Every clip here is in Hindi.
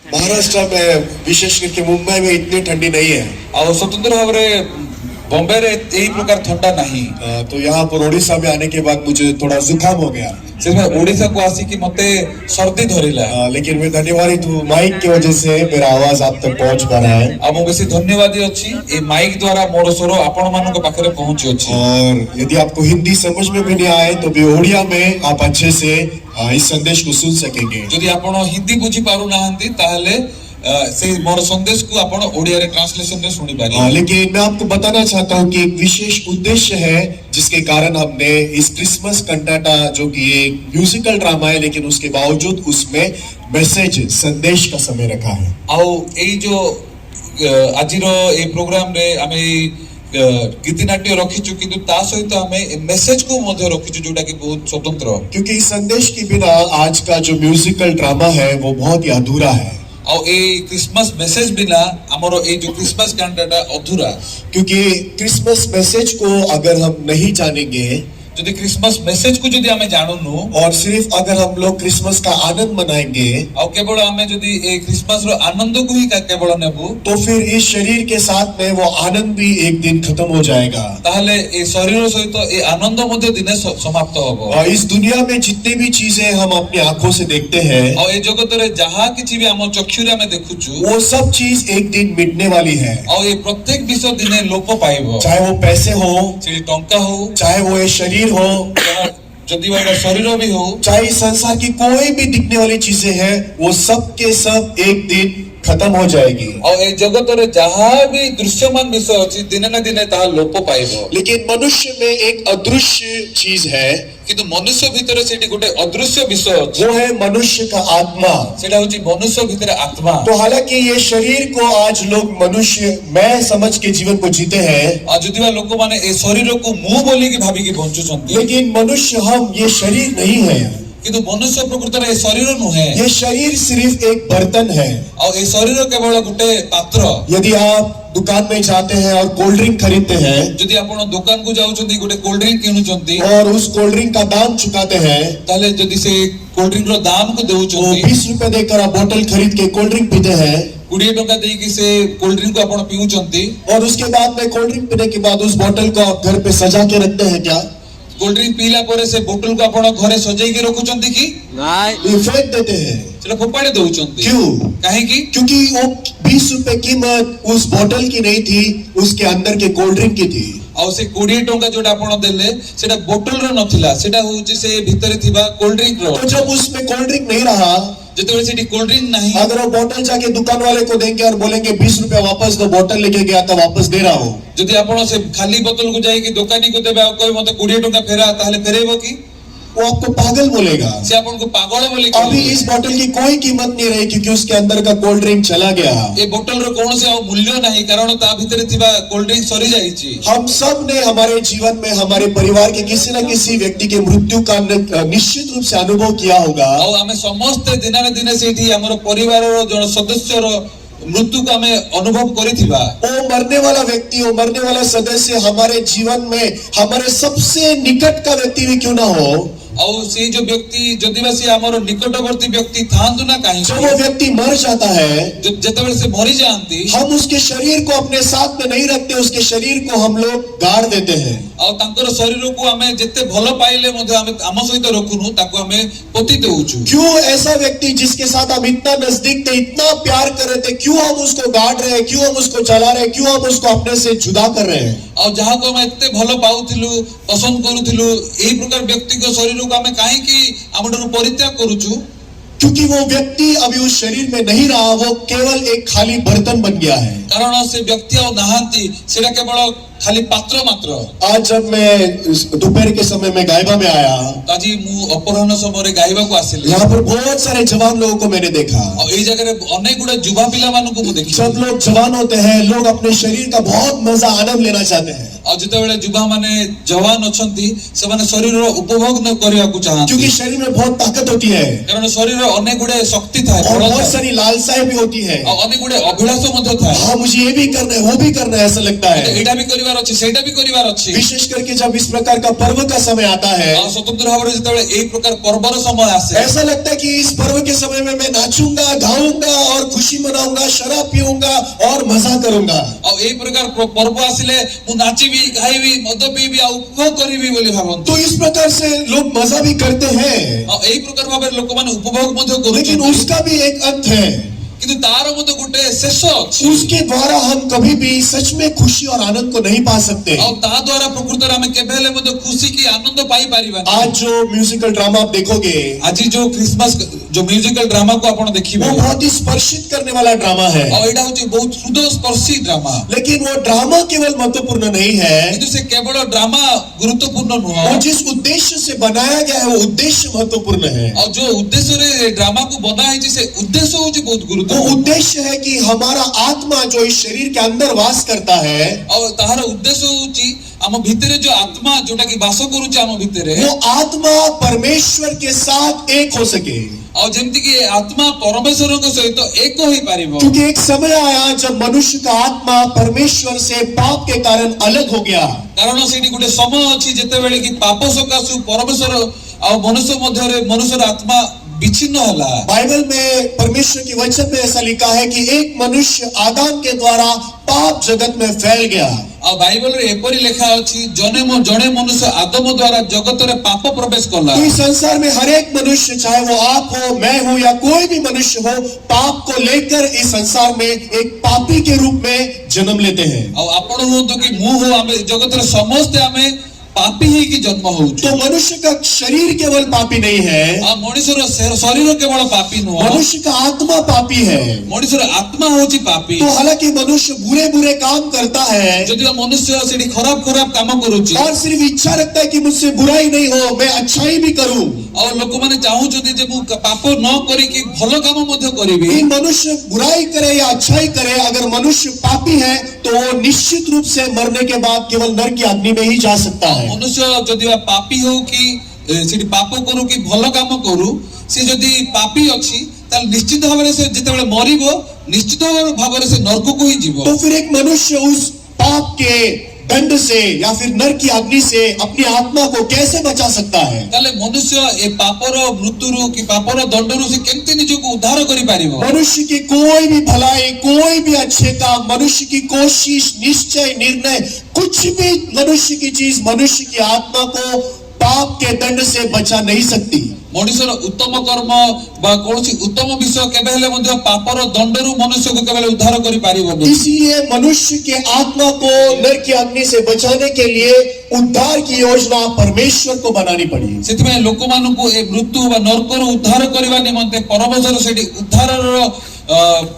महाराष्ट्र में विशेष करके मुंबई में इतनी ठंडी नहीं है। ଆଉ ସ୍ୱତନ୍ତ୍ର ଭାବରେ ବମ୍ବେରେ ଏହି ପ୍ରକାର ଥଣ୍ଡା ନାହିଁ। तो यहाँ पर ओडिशा में आने के बाद मुझे थोड़ा जुकाम हो गया। ସେଥିପାଇଁ ଓଡ଼ିଶାକୁ ଆସିକି ମତେ सर्दी ଧରିଲା। लेकिन मैं धन्यवादित हूँ माइक की वजह से मेरा आवाज आप तक पहुँच पा रहा है। ଆଉ ମୁଁ ବେଶୀ ଧନ୍ୟବାଦୀ ଅଛି ଏ ମାଇକ୍ ଦ୍ୱାରା ମୋର ସ୍ୱର ଆପଣ ମାନଙ୍କ ପାଖରେ ପହଞ୍ଚୁଅଛି। और यदि आपको हिंदी समझ में भी नहीं आए तो भी ओडिया में आप अच्छे से इस संदेश को सुन सकेंगे। ଯଦି ଆପଣ ହିନ୍ଦୀ ବୁଝି ପାରୁନାହାନ୍ତି ତାହେଲେ से मोर संदेश को आपण ओडिया रे ट्रांसलेशन रे सुनि पारे। लेकिन मैं आपको बताना चाहता हूँ कि एक विशेष उद्देश्य है जिसके कारण हमने इस क्रिसमस कंटाटा जो कि एक म्यूजिकल ड्रामा है लेकिन उसके बावजूद उसमें मैसेज संदेश का समय रखा है। आउ एई जो आजिरो ए प्रोग्राम रे हमें गीतिनाट्य रखिचु किंतु ता सहित हमें मेसेज को मध्य रखिचु जोटा कि बहुत स्वतंत्र, क्योंकि इस संदेश के बिना आज का जो म्यूजिकल ड्रामा है वो बहुत ही अधूरा है। और ए क्रिसमस मैसेज बिना हमरो ए जो क्रिसमस कैंटाटा अधूरा, क्योंकि क्रिसमस मैसेज को अगर हम नहीं जानेंगे, यदि क्रिसमस मैसेज को यदि हमें जाननु और सिर्फ अगर हम लोग क्रिसमस का आनंद मनाएंगे और केवल हमें यदि ए क्रिसमस रो आनंद को ही केवल नेबु तो फिर इस शरीर के साथ में वो आनंद भी एक दिन खत्म हो जाएगा। ताहले ए शरीर सहित ए आनंद मध्य दिने समाप्त होबो। और इस दुनिया में जितनी भी चीजें हम अपनी आंखों से देखते हैं और ए जगत रे जहां किछि भी हम चक्षु रे हमें देखुछु वो सब चीज एक दिन मिटने वाली है। और ये प्रत्येक विषय दिने लोप पाइबो, चाहे वो पैसे हो, चाहे टंका हो, चाहे वो ये शरीर हो, यदि वो शरीर भी हो, चाहे संसार की कोई भी दिखने वाली चीजें हैं वो सब के सब एक दिन खत्म हो जाएगी। और ए जगत रे जहां भी दृश्यमान विषय अछि दिने न दिने ता लोप पाइबो। लेकिन मनुष्य में एक अदृश्य चीज है, किंतु मनुष्य भीतर सेठी गोटे अदृश्य विषय अछि, वो है मनुष्य का आत्मा। सेटा होची मनुष्य भीतर आत्मा। तो हालांकि ये शरीर को आज लोग मनुष्य मैं समझ के जीवन को जीते हैं, और जदिवा लोक माने ए शरीर को मुंह बोली की भाभी की बंचुछंती, लेकिन मनुष्य हम ये शरीर नहीं है। किंतु मनुष्य प्रकृत रे शरीर नुहे, ये शरीर सिर्फ एक बर्तन है। और ए शरीर केवल गोटे पात्र। यदि आप दुकान में जाते हैं और कोल्ड ड्रिंक खरीदते हैं, यदि आपण दुकान को जाउछंती गोटे कोल्ड ड्रिंक किनुछंती और उस कोल्ड ड्रिंक का दाम चुकाते हैं, ताले यदि से कोल्ड ड्रिंक रो दाम को देउछंती 20 रुपए देकर आप बोतल खरीद के कोल्ड ड्रिंक पीते हैं, 20 टका दे कि से कोल्ड ड्रिंक को आपण पीउछंती, और उसके बाद में कोल्ड ड्रिंक पीने के बाद उस बोतल को आप घर पे सजा के रखते हैं क्या? कोल्ड ड्रिंक पीला परे से बोतल को आपण घरे सजाई के रखुछंती कि ये फेंक देते हैं। सेटा फोपाड़ी दउछंती। क्यों? काहे कि क्योंकि वो 20 रुपए कीमत उस बोतल की नहीं थी, उसके अंदर के कोल्ड ड्रिंक की थी। और से 20 टका जोटा आपण देले सेटा बोतल रो नथिला, सेटा होची से भीतर थिबा कोल्ड ड्रिंक रो। तो जब उसमें कोल्ड ड्रिंक नहीं रहा, जेतेबे सेठी कोल्ड ड्रिंक नहीं, अगर वो बोतल जाके दुकान वाले को देंगे और बोलेंगे 20 रुपए वापस दो, बोतल लेके गया था वापस दे रहा हूँ, यदि आपण से खाली बोतल को जाई कि दुकानी को देबे और कोई मते 20 टका फेरा ताहले फेरेबो कि? वो आपको पागल बोलेगा। से आपण को पागल बोले। अभी इस बोतल की कोई कीमत नहीं रही क्योंकि उसके अंदर का कोल्ड ड्रिंक चला गया। ये बोतल रो कौन से मूल्य नहीं, कारण ता भीतर थिबा कोल्ड ड्रिंक सरी जाईची। हम सब ने हमारे जीवन में हमारे परिवार के किसी न किसी व्यक्ति के मृत्यु का निश्चित रूप से अनुभव किया होगा। और हमें समस्त दिन न दिन सेठी हमर परिवार रो जन सदस्य रो मृत्यु का हमें अनुभव करिथिबा। वो मरने वाला व्यक्ति, वो मरने वाला सदस्य हमारे जीवन में हमारे सबसे निकट का व्यक्ति भी क्यों ना हो, और से जो व्यक्ति जदिवासी हमर निकटवर्ती व्यक्ति थांतु ना काहे, जब वो व्यक्ति मर जाता है, जब जतबे से मरि जानती, हम उसके शरीर को अपने साथ में नहीं रखते, उसके शरीर को हम लोग गाड़ देते हैं। और तांकर शरीर को हमें जत्ते भलो पाइले मध्ये हमें आम सहित रखुनु ताको हमें पति देउछु। क्यों ऐसा व्यक्ति जिसके साथ हम इतना नजदीक थे, इतना प्यार कर रहे थे, क्यों हम उसको गाड़ रहे हैं, क्यों हम उसको चला रहे हैं, क्यों हम उसको अपने से जुदा कर रहे हैं? और जहां को हम एते भलो पाउथिलु, पसंद करूथिलु, एही प्रकार व्यक्ति को शरीर को हमें काहे कि हमडनु परित्याग करूछु? क्योंकि वो व्यक्ति अभी उस शरीर में नहीं रहा, वो केवल एक खाली बर्तन बन गया है। कारण से व्यक्ति और नहांती सेटा केवल खाली पात्र मात्र। आज जब मैं दोपहर के समय में गायबा में आया, ताजी मु अपराह्न समय रे गायबा को आसिले, यहाँ पर बहुत सारे जवान लोगों को मैंने देखा। और एई जगह रे अनेक गुडा युवा पिला मानको मु देखि। सब लोग जवान होते हैं, लोग अपने शरीर का बहुत मजा आनंद लेना चाहते हैं। ଆଉ ଯେତେବେଳେ ଯୁବା ମାନେ ଯବାନ ଅଛନ୍ତି ସେମାନେ ଶରୀରର ଉପଭୋଗ ନ କରିବାକୁ ଚାହାନ୍ତି क्योंकि शरीर में बहुत ताकत होती है କାରଣ ଶରୀରରେ ଅନେକ ଗୁଡେ ଶକ୍ତି ଥାଏ और ବଳ बहुत ଥାଏ सारी लालसाएं भी होती है। ଆଉ ଅନେକ ଗୁଡେ ଅଭିଳାଷ ମଧ୍ୟ ଥାଏ हाँ मुझे ये भी करना है वो भी करना है ऐसा लगता है, ଏଇଟା ବି କରିବାର ଅଛି ସେଇଟା ବି କରିବାର ଅଛି विशेष करके जब इस प्रकार का पर्व का समय आता है ଆଉ ସ୍ୱତନ୍ତ୍ର ଭାବରେ ଯେତେବେଳେ ଏଇ ପ୍ରକାର ପର୍ବର ସମୟ ଆସେ ऐसा लगता है कि इस पर्व के समय में मैं नाचूंगा गाऊंगा और खुशी मनाऊंगा शराब पीऊंगा और मजा करूंगा। ଆଉ ଏଇ ପ୍ରକାର ପର୍ବ ଆସିଲେ ମୁଁ ନାଚିବି ଗାଇବି ମଦ ପିଇବି ଆଉ ଉପଭୋଗ କରିବି ବୋଲି ଭାବନ୍ତି तो इस प्रकार से लोग मजा भी करते हैं, ଆଉ ଏଇ ପ୍ରକାର ଭାବରେ ଲୋକମାନେ ଉପଭୋଗ ମଧ୍ୟ लेकिन କରୁଛନ୍ତି उसका भी एक अंत है। କିନ୍ତୁ ତାର ମଧ୍ୟ ଗୋଟେ ଶେଷ ଅଛି उसके द्वारा हम कभी भी सच में खुशी और आनंद को नहीं पा सकते। ଆଉ ତା ଦ୍ୱାରା ପ୍ରକୃତରେ ଆମେ କେବେ ହେଲେ ମଧ୍ୟ ଖୁସି କି ଆନନ୍ଦ ପାଇପାରିବାନି आज जो म्यूजिकल ड्रामा आप देखोगे ଆଜି ଯୋଉ ଖ୍ରୀଷ୍ଟମାସ ଯୋଉ ମ୍ୟୁଜିକାଲ ଡ୍ରାମାକୁ ଆପଣ ଦେଖିବେ वो बहुत ही स्पर्शित करने वाला ड्रामा है, ଆଉ ଏଇଟା ହଉଛି ବହୁତ ହୃଦୟସ୍ପର୍ଶୀ ଡ୍ରାମା लेकिन वो ड्रामा केवल महत्वपूर्ण नहीं है, କିନ୍ତୁ ସେ କେବଳ ଡ୍ରାମା ଗୁରୁତ୍ୱପୂର୍ଣ୍ଣ ନୁହଁ वो जिस उद्देश्य से बनाया गया है वो उद्देश्य महत्वपूर्ण है। ଆଉ ଯୋଉ ଉଦ୍ଦେଶ୍ୟରେ ଡ୍ରାମାକୁ ବନା ହେଇଛି ସେ ଉଦ୍ଦେଶ୍ୟ ହଉଛି ବହୁତ वो ଗୁରୁତ୍ୱପୂର୍ଣ୍ଣ उद्देश्य है कि हमारा आत्मा जो इस शरीर के अंदर वास करता है ଆଉ ତାହାର ଉଦ୍ଦେଶ୍ୟ ହଉଛି ଆମ ଭିତରେ ଯୋଉ ଆତ୍ମା ଯୋଉଟା କି ବାସ କରୁଛି ଆମ ଭିତରେ वो आत्मा परमेश्वर के साथ एक हो सके, ଆଉ ଯେମିତି କି ଏ ଆତ୍ମା ପରମେଶ୍ୱରଙ୍କ ସହିତ ଏକ ହେଇପାରିବ क्योंकि एक समय आया जब मनुष्य का आत्मा परमेश्वर से पाप के कारण अलग हो गया। କାରଣ ସେଇଠି ଗୋଟେ ସମୟ ଅଛି ଯେତେବେଳେ କି ପାପ ସକାଶୁ ପରମେଶ୍ୱର ଆଉ ମନୁଷ୍ୟ ମଧ୍ୟରେ ମନୁଷ୍ୟର ଆତ୍ମା विच्छिन्न होला बाइबल में परमेश्वर की वचन में ऐसा लिखा है कि एक मनुष्य आदम के द्वारा पाप जगत में फैल गया। ଆଉ ବାଇବଲରେ ଏପରି ଲେଖା ଅଛି ଜଣେ ମନୁଷ୍ୟ ଆଦମ ଦ୍ୱାରା ଜଗତରେ ପାପ ପ୍ରବେଶ କଲା इस संसार में हर एक मनुष्य चाहे वो आप हो मैं हूं या कोई भी मनुष्य हो पाप को लेकर इस संसार में एक पापी के रूप में जन्म लेते हैं। ଆଉ ଆପଣ ହୁଅନ୍ତୁ କି ମୁଁ ହଉ ଆମେ ଜଗତରେ ସମସ୍ତେ ଆମେ पापी ही की जन्म होउछु तो मनुष्य का शरीर केवल पापी नहीं है, आ मनुष्यर शरीर केवल पापी नुह मनुष्य का आत्मा पापी है। मनुष्यर आत्मा होची पापी तो हालांकि मनुष्य बुरे बुरे काम करता है जदि मनुष्य सेठी खराब खराब काम करूची और सिर्फ इच्छा रखता है कि मुझसे बुराई नहीं हो मैं अच्छाई भी करूं, और लोक माने चाहू जदि जे मु पाप न करी कि भलो काम मध्य करिबी इन मनुष्य बुराई करे या अच्छाई करे अगर मनुष्य पापी है तो वो निश्चित रूप से मरने के बाद केवल नरक की अग्नि में ही जा सकता है। मनुष्य जदि पापी हो कि सेठी पाप करू कि भलो काम करू से जदि पापी अछि ताल निश्चित भाबरे से जेतेबेले मरिबो निश्चित भाबरे से नरक को ही जीवो। तो फिर एक मनुष्य उस पाप के दंड से या फिर नरक की अग्नि से अपनी आत्मा को कैसे बचा सकता है? ताले मनुष्य ए पापर मृत्युरु कि पापर दंडरु से केमते निजको उद्धार करि पारिबो। मनुष्य की कोई भी भलाई कोई भी अच्छे काम मनुष्य की कोशिश निश्चय निर्णय कुछ भी मनुष्य की चीज मनुष्य की आत्मा को पाप के दंड से बचा नहीं सकती। मनुष्यर उत्तम कर्म बा कोनसी उत्तम विषय केबे हेले मध्ये पापर दंडरु मनुष्य को केबे उद्धार करि पारिबो। इसलिए मनुष्य के आत्मा को नरक की अग्नि से बचाने के लिए उद्धार की योजना परमेश्वर को बनानी पड़ी। सेतिमे लोक मानकु ए मृत्यु बा नरकरु उद्धार करिवा निमंते परमेश्वर सेठी उद्धारर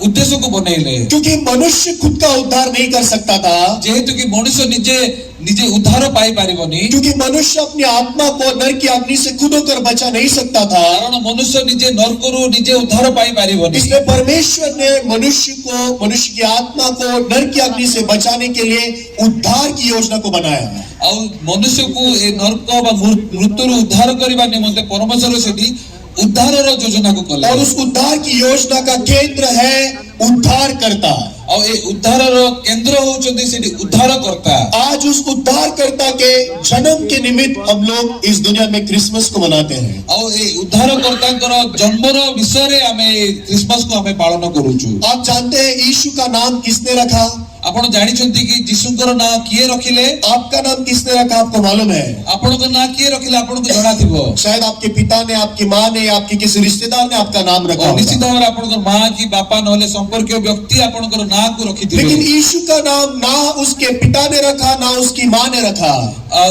उद्देश्य को बनेले क्योंकि मनुष्य खुद का उद्धार नहीं कर सकता था, जेहेतु कि मनुष्य निजे निजे उद्धार पाई पारिबोनी क्योंकि मनुष्य अपनी आत्मा को नरक की अग्नि से खुद होकर बचा नहीं सकता था, कारण मनुष्य निजे नरकरु निजे उद्धार पाई पारिबोनी। इसलिए परमेश्वर ने मनुष्य की आत्मा को नरक की अग्नि से बचाने के लिए उद्धार की योजना को बनाया और मनुष्य को ए नरक बा मृत्यु उद्धार करबा निमंते परमेश्वर सेठी उद्धारर योजना को कले और उस उद्धार की योजना का केंद्र है उद्धारकर्ता। और ए उद्धारर केंद्र होचंदी सेठी उद्धारकर्ता। आज उस उद्धारकर्ता के जन्म के निमित्त हम लोग इस दुनिया में क्रिसमस को मनाते हैं और ए उद्धारकर्तांकर जन्मर विषय रे हमें क्रिसमस को हमें पालन करूछु। आप जानते हैं यीशु का नाम किसने रखा? आपण जानिछंती कि यीशुकर ना किए रखिले? आपका नाम किसने रखा आपको मालूम है? आपनको ना किए रखिले आपनको जणा थिबो। शायद आपके पिता ने आपकी माँ ने आपके किसी रिश्तेदार ने आपका नाम रखा होगा। निश्चित भाव आपनको माँ की बापा नहले संपर्कीय व्यक्ति आपनको ना को रखिथिबे। लेकिन यीशु का नाम ना उसके पिता ने रखा ना उसकी माँ ने रखा,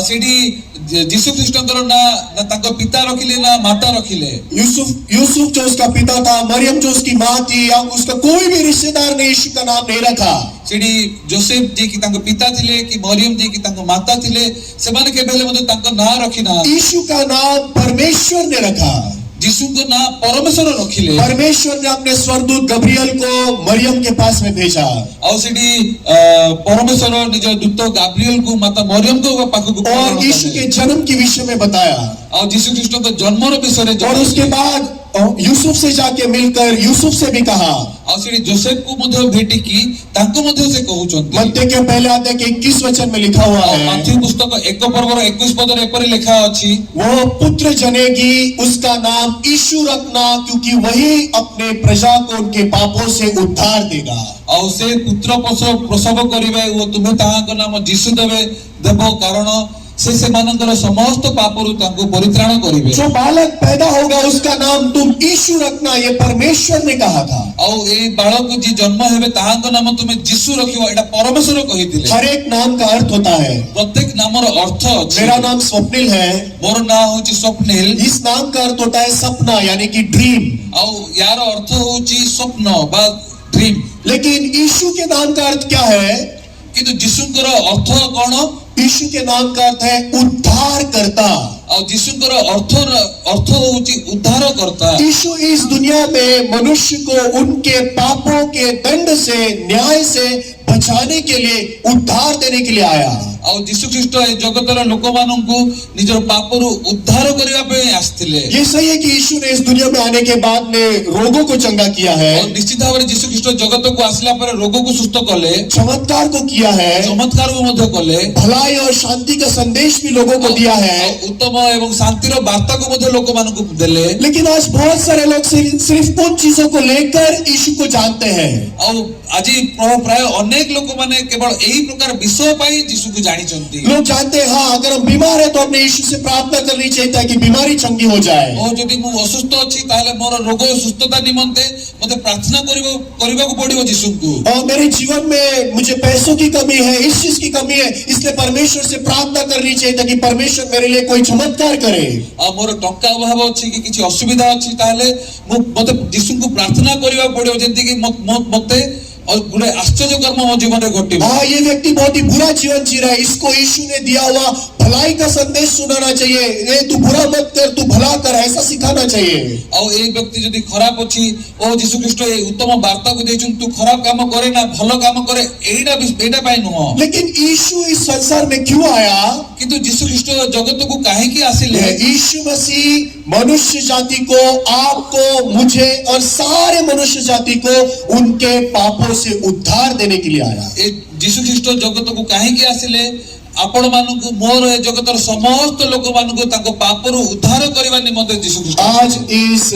सीडी यीशु ख्रिस्टंकर ना ताको पिता रखिले ना माता रखिले। यूसुफ जो उसका पिता था, मरियम जो उसकी माँ थी या उसका कोई भी रिश्तेदार ने यीशु का नाम नहीं रखा। सीडी जोसेफ जी की ताको पिता थिले कि मरियम जी की ताको माता थिले से माने के पहले मते ताको ना रखी ना। यीशु का नाम परमेश्वर ने रखा। जीशु को ना परमेश्वर रखिले परमेश्वर ने अपने स्वर्गदूत गब्रियल को मरियम के पास में भेजा और सेठी परमेश्वर निज दूत गाब्रिएल को माता मरियम को पाखु और यीशु के जन्म के विषय में बताया और जीशु ख्रीष्ट को जन्मर विषय और उसके बाद यूसुफ से जाके मिलकर यूसुफ से भी कहा और सेठी जोसेफ को मध्य भेटी की तांको मध्य से कहउचंती मत्ती के पहले अध्याय के 21 वचन में लिखा हुआ और है मत्ती पुस्तक 1 पर्वर 21 पद रे एपरि लिखा अछि वो पुत्र जनेगी उसका नाम यीशु रखना क्योंकि वही अपने प्रजा को उनके पापों से उद्धार देगा और से पुत्र प्रसव करिवे वो तुम्हें ताहाको नाम जीशु देव कारण से मानकर समस्त पापरु तांको परित्राण करिवे जो बालक पैदा होगा उसका नाम तुम यीशु रखना ये परमेश्वर ने कहा था और ए बालक जी जन्म हेबे ताहाको नाम तुमे जीशु रखियो एटा परमेश्वर कहिथिले हर एक नाम का अर्थ होता है प्रत्येक नामर अर्थ अछि मेरा नाम स्वप्निल है मोर नाम होची स्वप्निल इस नाम का अर्थ होता है सपना यानी कि ड्रीम और यार अर्थ होची स्वप्न बा ड्रीम लेकिन यीशु के नाम का अर्थ क्या है किंतु जीशुकर अर्थ कोन यीशु के नाम का अर्थ है उद्धार करता और जीशुकर अर्थ होची उद्धार करता यीशु इस दुनिया में मनुष्य को उनके पापों के दंड से न्याय से बचाने के लिए उद्धार देने के लिए आया और जीशु ख्रीष्ट ए जगतर लोक माननकु निजर पापरु उद्धार करिवा पे आस्थिले ये सही है कि यीशु ने इस दुनिया में आने के बाद में रोगों को चंगा किया है और निश्चित भाव में जीशु ख्रीष्ट जगत को आसला पर रोगों को सुस्थ कले चमत्कार को किया है चमत्कार को मध्य कले भलाई और शांति का संदेश भी लोगों को दिया है उत्तम एवं शांतिर वार्ता को मध्य लोक माननकु देले लेकिन आज बहुत सारे लोग सिर्फ उन चीजों को लेकर यीशु को जानते हैं और आज प्राय अनेक लोक माने केवल एही प्रकार विषय पाई जीशु को जानी चंती लोग जानते हैं हाँ अगर हम बीमार है तो हमने यीशु से प्रार्थना करनी चाहिए ताकि बीमारी चंगी हो जाए और यदि मु असुस्थ अछि ताले मोर रोग सुस्थता निमंते मते प्रार्थना करिबा को पड़िबो जीशु को और मेरे जीवन में मुझे पैसों की कमी है इस चीज की कमी है इसलिए परमेश्वर से प्रार्थना करनी चाहिए ताकि परमेश्वर मेरे लिए कोई चमत्कार करे और मोर टंका अभाव अछि कि किछि असुविधा अछि ताले मते जीशु को प्रार्थना करिबा पड़िबो जेंति कि मते और गुणे आश्चर्य कर्म मो जीवन में घटिबो हाँ ये व्यक्ति बहुत ही बुरा जीवन जी रहा है इसको यीशु ने दिया हुआ भलाई का संदेश सुनाना चाहिए ये तू बुरा मत कर तू भला कर ऐसा सिखाना चाहिए और ए व्यक्ति यदि खराब अछि ओ जीशु ख्रीष्ट ए उत्तम वार्ता को देछुन तू खराब काम करे ना भलो काम करे एटा पाई नुह लेकिन यीशु इस संसार में क्यों आया किंतु जीशु ख्रीष्ट जगत को काहे की आसिले यीशु मसीह मनुष्य जाति को आपको मुझे और सारे मनुष्य जाति को उनके पापों से उद्धार देने के लिए आया ए जीशु ख्रीष्ट जगत को काहे की आसिले आपण मानकु मोर ए जगतर समस्त लोक मानकु ताको पापरु उद्धार करबा निमंते जीशु ख्रीष्ट आज इस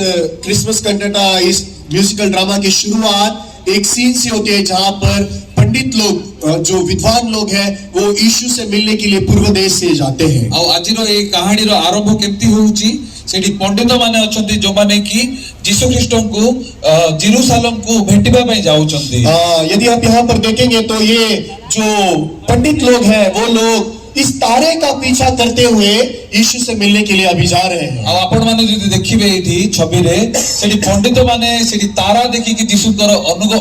क्रिसमस कंटेंटा इस म्यूजिकल ड्रामा की शुरुआत एक सीन से होती है जहां पर पंडित लोग जो विद्वान लोग हैं वो यीशु से मिलने के लिए पूर्व देश से जाते हैं और आजिरो ए कहानी रो आरंभ केमती होउची सेठी पंडित माने अछंती जो माने की जीशु ख्रीष्ट को जेरूशलेम को भेटिबा में जाउचंती यदि आप यहाँ पर देखेंगे तो ये जो पंडित लोग हैं वो लोग इस तारे का पीछा करते हुए यीशु से मिलने के लिए अभी जा रहे हैं आ आपण माने जदि देखिबे एठी छवि रे सेठी पंडित माने सेठी तारा देखि कि जीशु कर अनुगम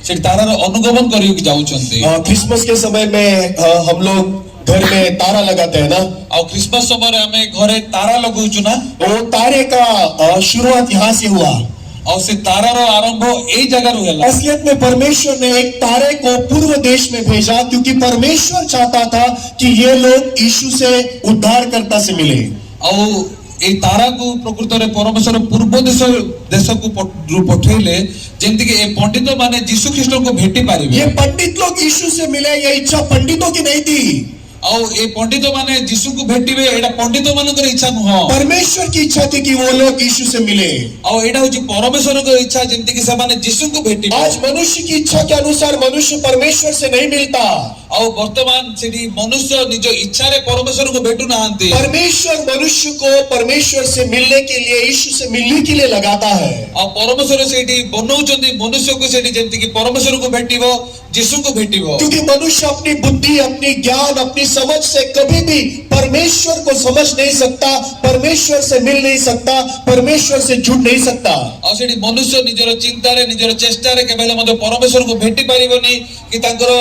सेठी तारार अनुगमन करियो कि जाउचंती क्रिसमस के समय में हम लोग घर में तारा लगाते हैं ना और क्रिसमस समय हमें घरे तारा लगाउछु ना वो तारे का शुरुआत यहाँ से हुआ और से तारार आरंभ ए जगह होएला असलियत में परमेश्वर ने एक तारे को पूर्व देश में भेजा क्योंकि परमेश्वर चाहता था कि ये लोग यीशु से उद्धारकर्ता से मिले और ए तारा को प्रकृत रे परमेश्वर पूर्व देश को पठेले जेंति कि ए पंडित माने जीशु ख्रीष्ट को भेटी पारिबे ये पंडित लोग यीशु से मिले ये इच्छा पंडितों की नहीं थी और ए पंडित माने जीशु को भेटिबे एटा पंडित मानकर इच्छा नुह परमेश्वर की इच्छा थी कि वो लोग यीशु से मिले और एटा होची परमेश्वर की इच्छा जेंति कि से माने जीशु को भेटिबे आज मनुष्य की इच्छा के अनुसार मनुष्य परमेश्वर से नहीं मिलता और वर्तमान सेठी मनुष्य निज इच्छा रे परमेश्वर को भेटु नाहंती परमेश्वर मनुष्य को परमेश्वर से मिलने के लिए यीशु से मिलने के लिए लगाता है और परमेश्वर सेठी बनौचंदी मनुष्य को सेठी जेंति कि परमेश्वर को भेटिबो जीशु को भेटिबो क्योंकि मनुष्य अपनी बुद्धि अपनी ज्ञान अपनी समझ से कभी भी परमेश्वर को समझ नहीं सकता परमेश्वर से मिल नहीं सकता परमेश्वर से जुड़ नहीं सकता और सेठी मनुष्य निजर चिंता रे निजर चेष्टा रे केवल मते परमेश्वर को भेटि पारिबोनी कि तांकर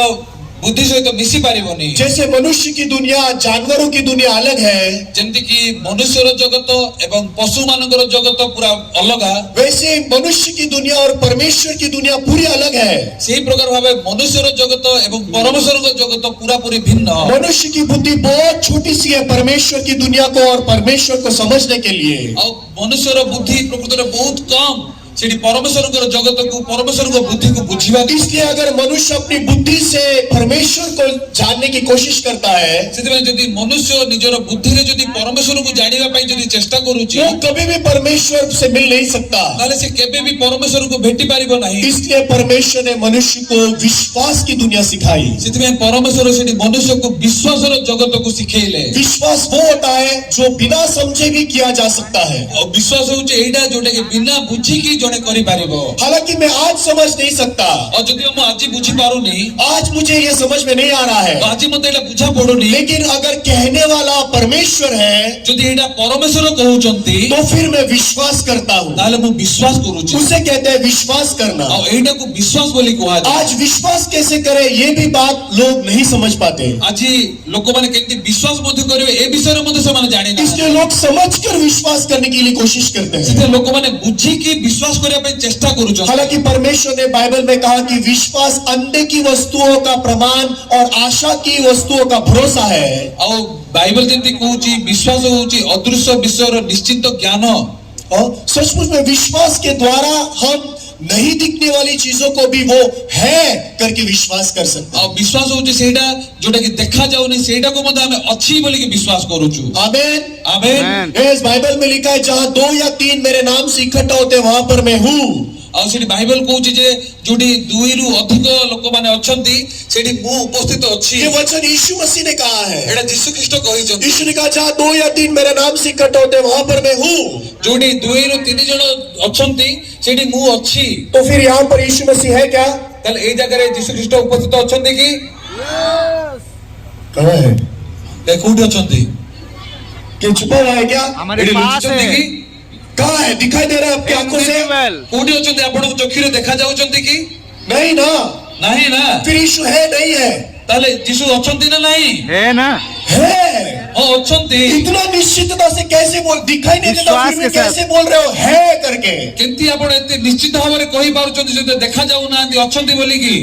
बुद्धि सहित मिसी पारिबनी। जैसे मनुष्य की दुनिया जानवरों की दुनिया अलग है, जेमति कि मनुष्यर जगत एवं पशु मानकर जगत पूरा अलगा, वैसे मनुष्य की दुनिया और परमेश्वर की दुनिया पूरी अलग है। सेही प्रकार भावे मनुष्यर जगत एवं परमेश्वर जगत पूरा पूरी भिन्न। मनुष्य की बुद्धि बहुत छोटी सी है परमेश्वर की दुनिया को और परमेश्वर को समझने के लिए। और मनुष्यर बुद्धि प्रकृति में बहुत कम सेठी परमेश्वर जगत को परमेश्वर को बुद्धि को बुझिबा। इसलिए अगर मनुष्य अपनी बुद्धि से परमेश्वर को जानने की कोशिश करता है, सेते जदि मनुष्य निजर बुद्धि रे जदि परमेश्वर को जानिबा पई जदि चेष्टा करूची, वो कभी भी परमेश्वर से मिल नहीं सकता। ताले से केबे भी परमेश्वर को भेटी पारिबो नाही। इसलिए परमेश्वर ने मनुष्य को विश्वास की दुनिया सिखाई। सेते परमेश्वर सेठी मनुष्य को विश्वासर जगत को सिखेले। विश्वास वो होता है जो बिना समझे भी किया जा सकता है। और विश्वास होचे एडा जोटा के बिना बुझी की जने करि पारिबो। हालांकि मैं आज समझ नहीं सकता, और जदि हम आज बुझी पारुनी, आज मुझे ये समझ में नहीं आ रहा है, तो आज मते एडा बुझा पडुनी, लेकिन अगर कहने वाला परमेश्वर है जदि एडा परमेश्वर कहउचंती, तो फिर मैं विश्वास करता हूँ। ताले मु विश्वास करूची। उसे कहते हैं विश्वास करना। और एडा को विश्वास बोली कुहा जाय। आज विश्वास कैसे करें ये भी बात लोग नहीं समझ पाते। आज लोक माने केंति विश्वास मध्य करिवे ए विषय रे मध्य से माने जानि ना। इसलिए लोग समझकर विश्वास करने के लिए कोशिश करते हैं। सेते लोक माने बुझी की विश्वास करिया पे चेष्टा करूछन। हालांकि परमेश्वर ने बाइबल में कहा कि विश्वास अंधे की वस्तुओं का प्रमाण और आशा की वस्तुओं का भरोसा है। और बाइबल जेंति कहूची विश्वास होची अदृश्य विषयर निश्चित ज्ञान। और सचमुच में विश्वास के द्वारा हम नहीं दिखने वाली चीजों को भी वो है करके विश्वास कर सकते हैं। और विश्वास होची सेटा जोटा कि देखा जाउनी सेटा को मते हमें अच्छी बोली के विश्वास करूछु। आमीन आमीन। इस बाइबल में लिखा है जहां 2 या 3 मेरे नाम से इकट्ठा होते वहां पर मैं हूँ। और सेठी बाइबल कहूची जे जोडी 2 रु अधिक लोक माने अछंती सेठी मु उपस्थित अछि। ये वचन यीशु मसीह ने कहा है। एडा यीशु ख्रीष्ट कहिछन। यीशु ने कहा जहां 2 या 3 मेरे नाम से इकट्ठा होते वहां पर मैं हूँ। जोडी 2 रु 3 जण अछंती सेठी मु अछि। तो फिर यहाँ पर यीशु मसीह है क्या? तल ए जगह रे यीशु ख्रीष्ट उपस्थित अछंती की? कहाँ है? देखोडी अछंती कि छुपा हुआ है क्या? हमारे पास है। कहाँ है? दिखाई दे रहा है आपकी आंखों से? कोडी अछंती आपण को चक्षुरे देखा जाउचंती की? नहीं ना। नहीं ना। फिर यीशु है नहीं है? ताले यीशु अछंती ना नहीं? है ना। है। ओ अछंती। इतना निश्चितता से कैसे बोल, दिखाई नहीं देता विश्वास फिर भी के साथ। कैसे बोल रहे हो है करके? केंती आपण एते निश्चित भाବରେ कहि पारुचंती जे देखा जाउ नांती अछंती बोली की?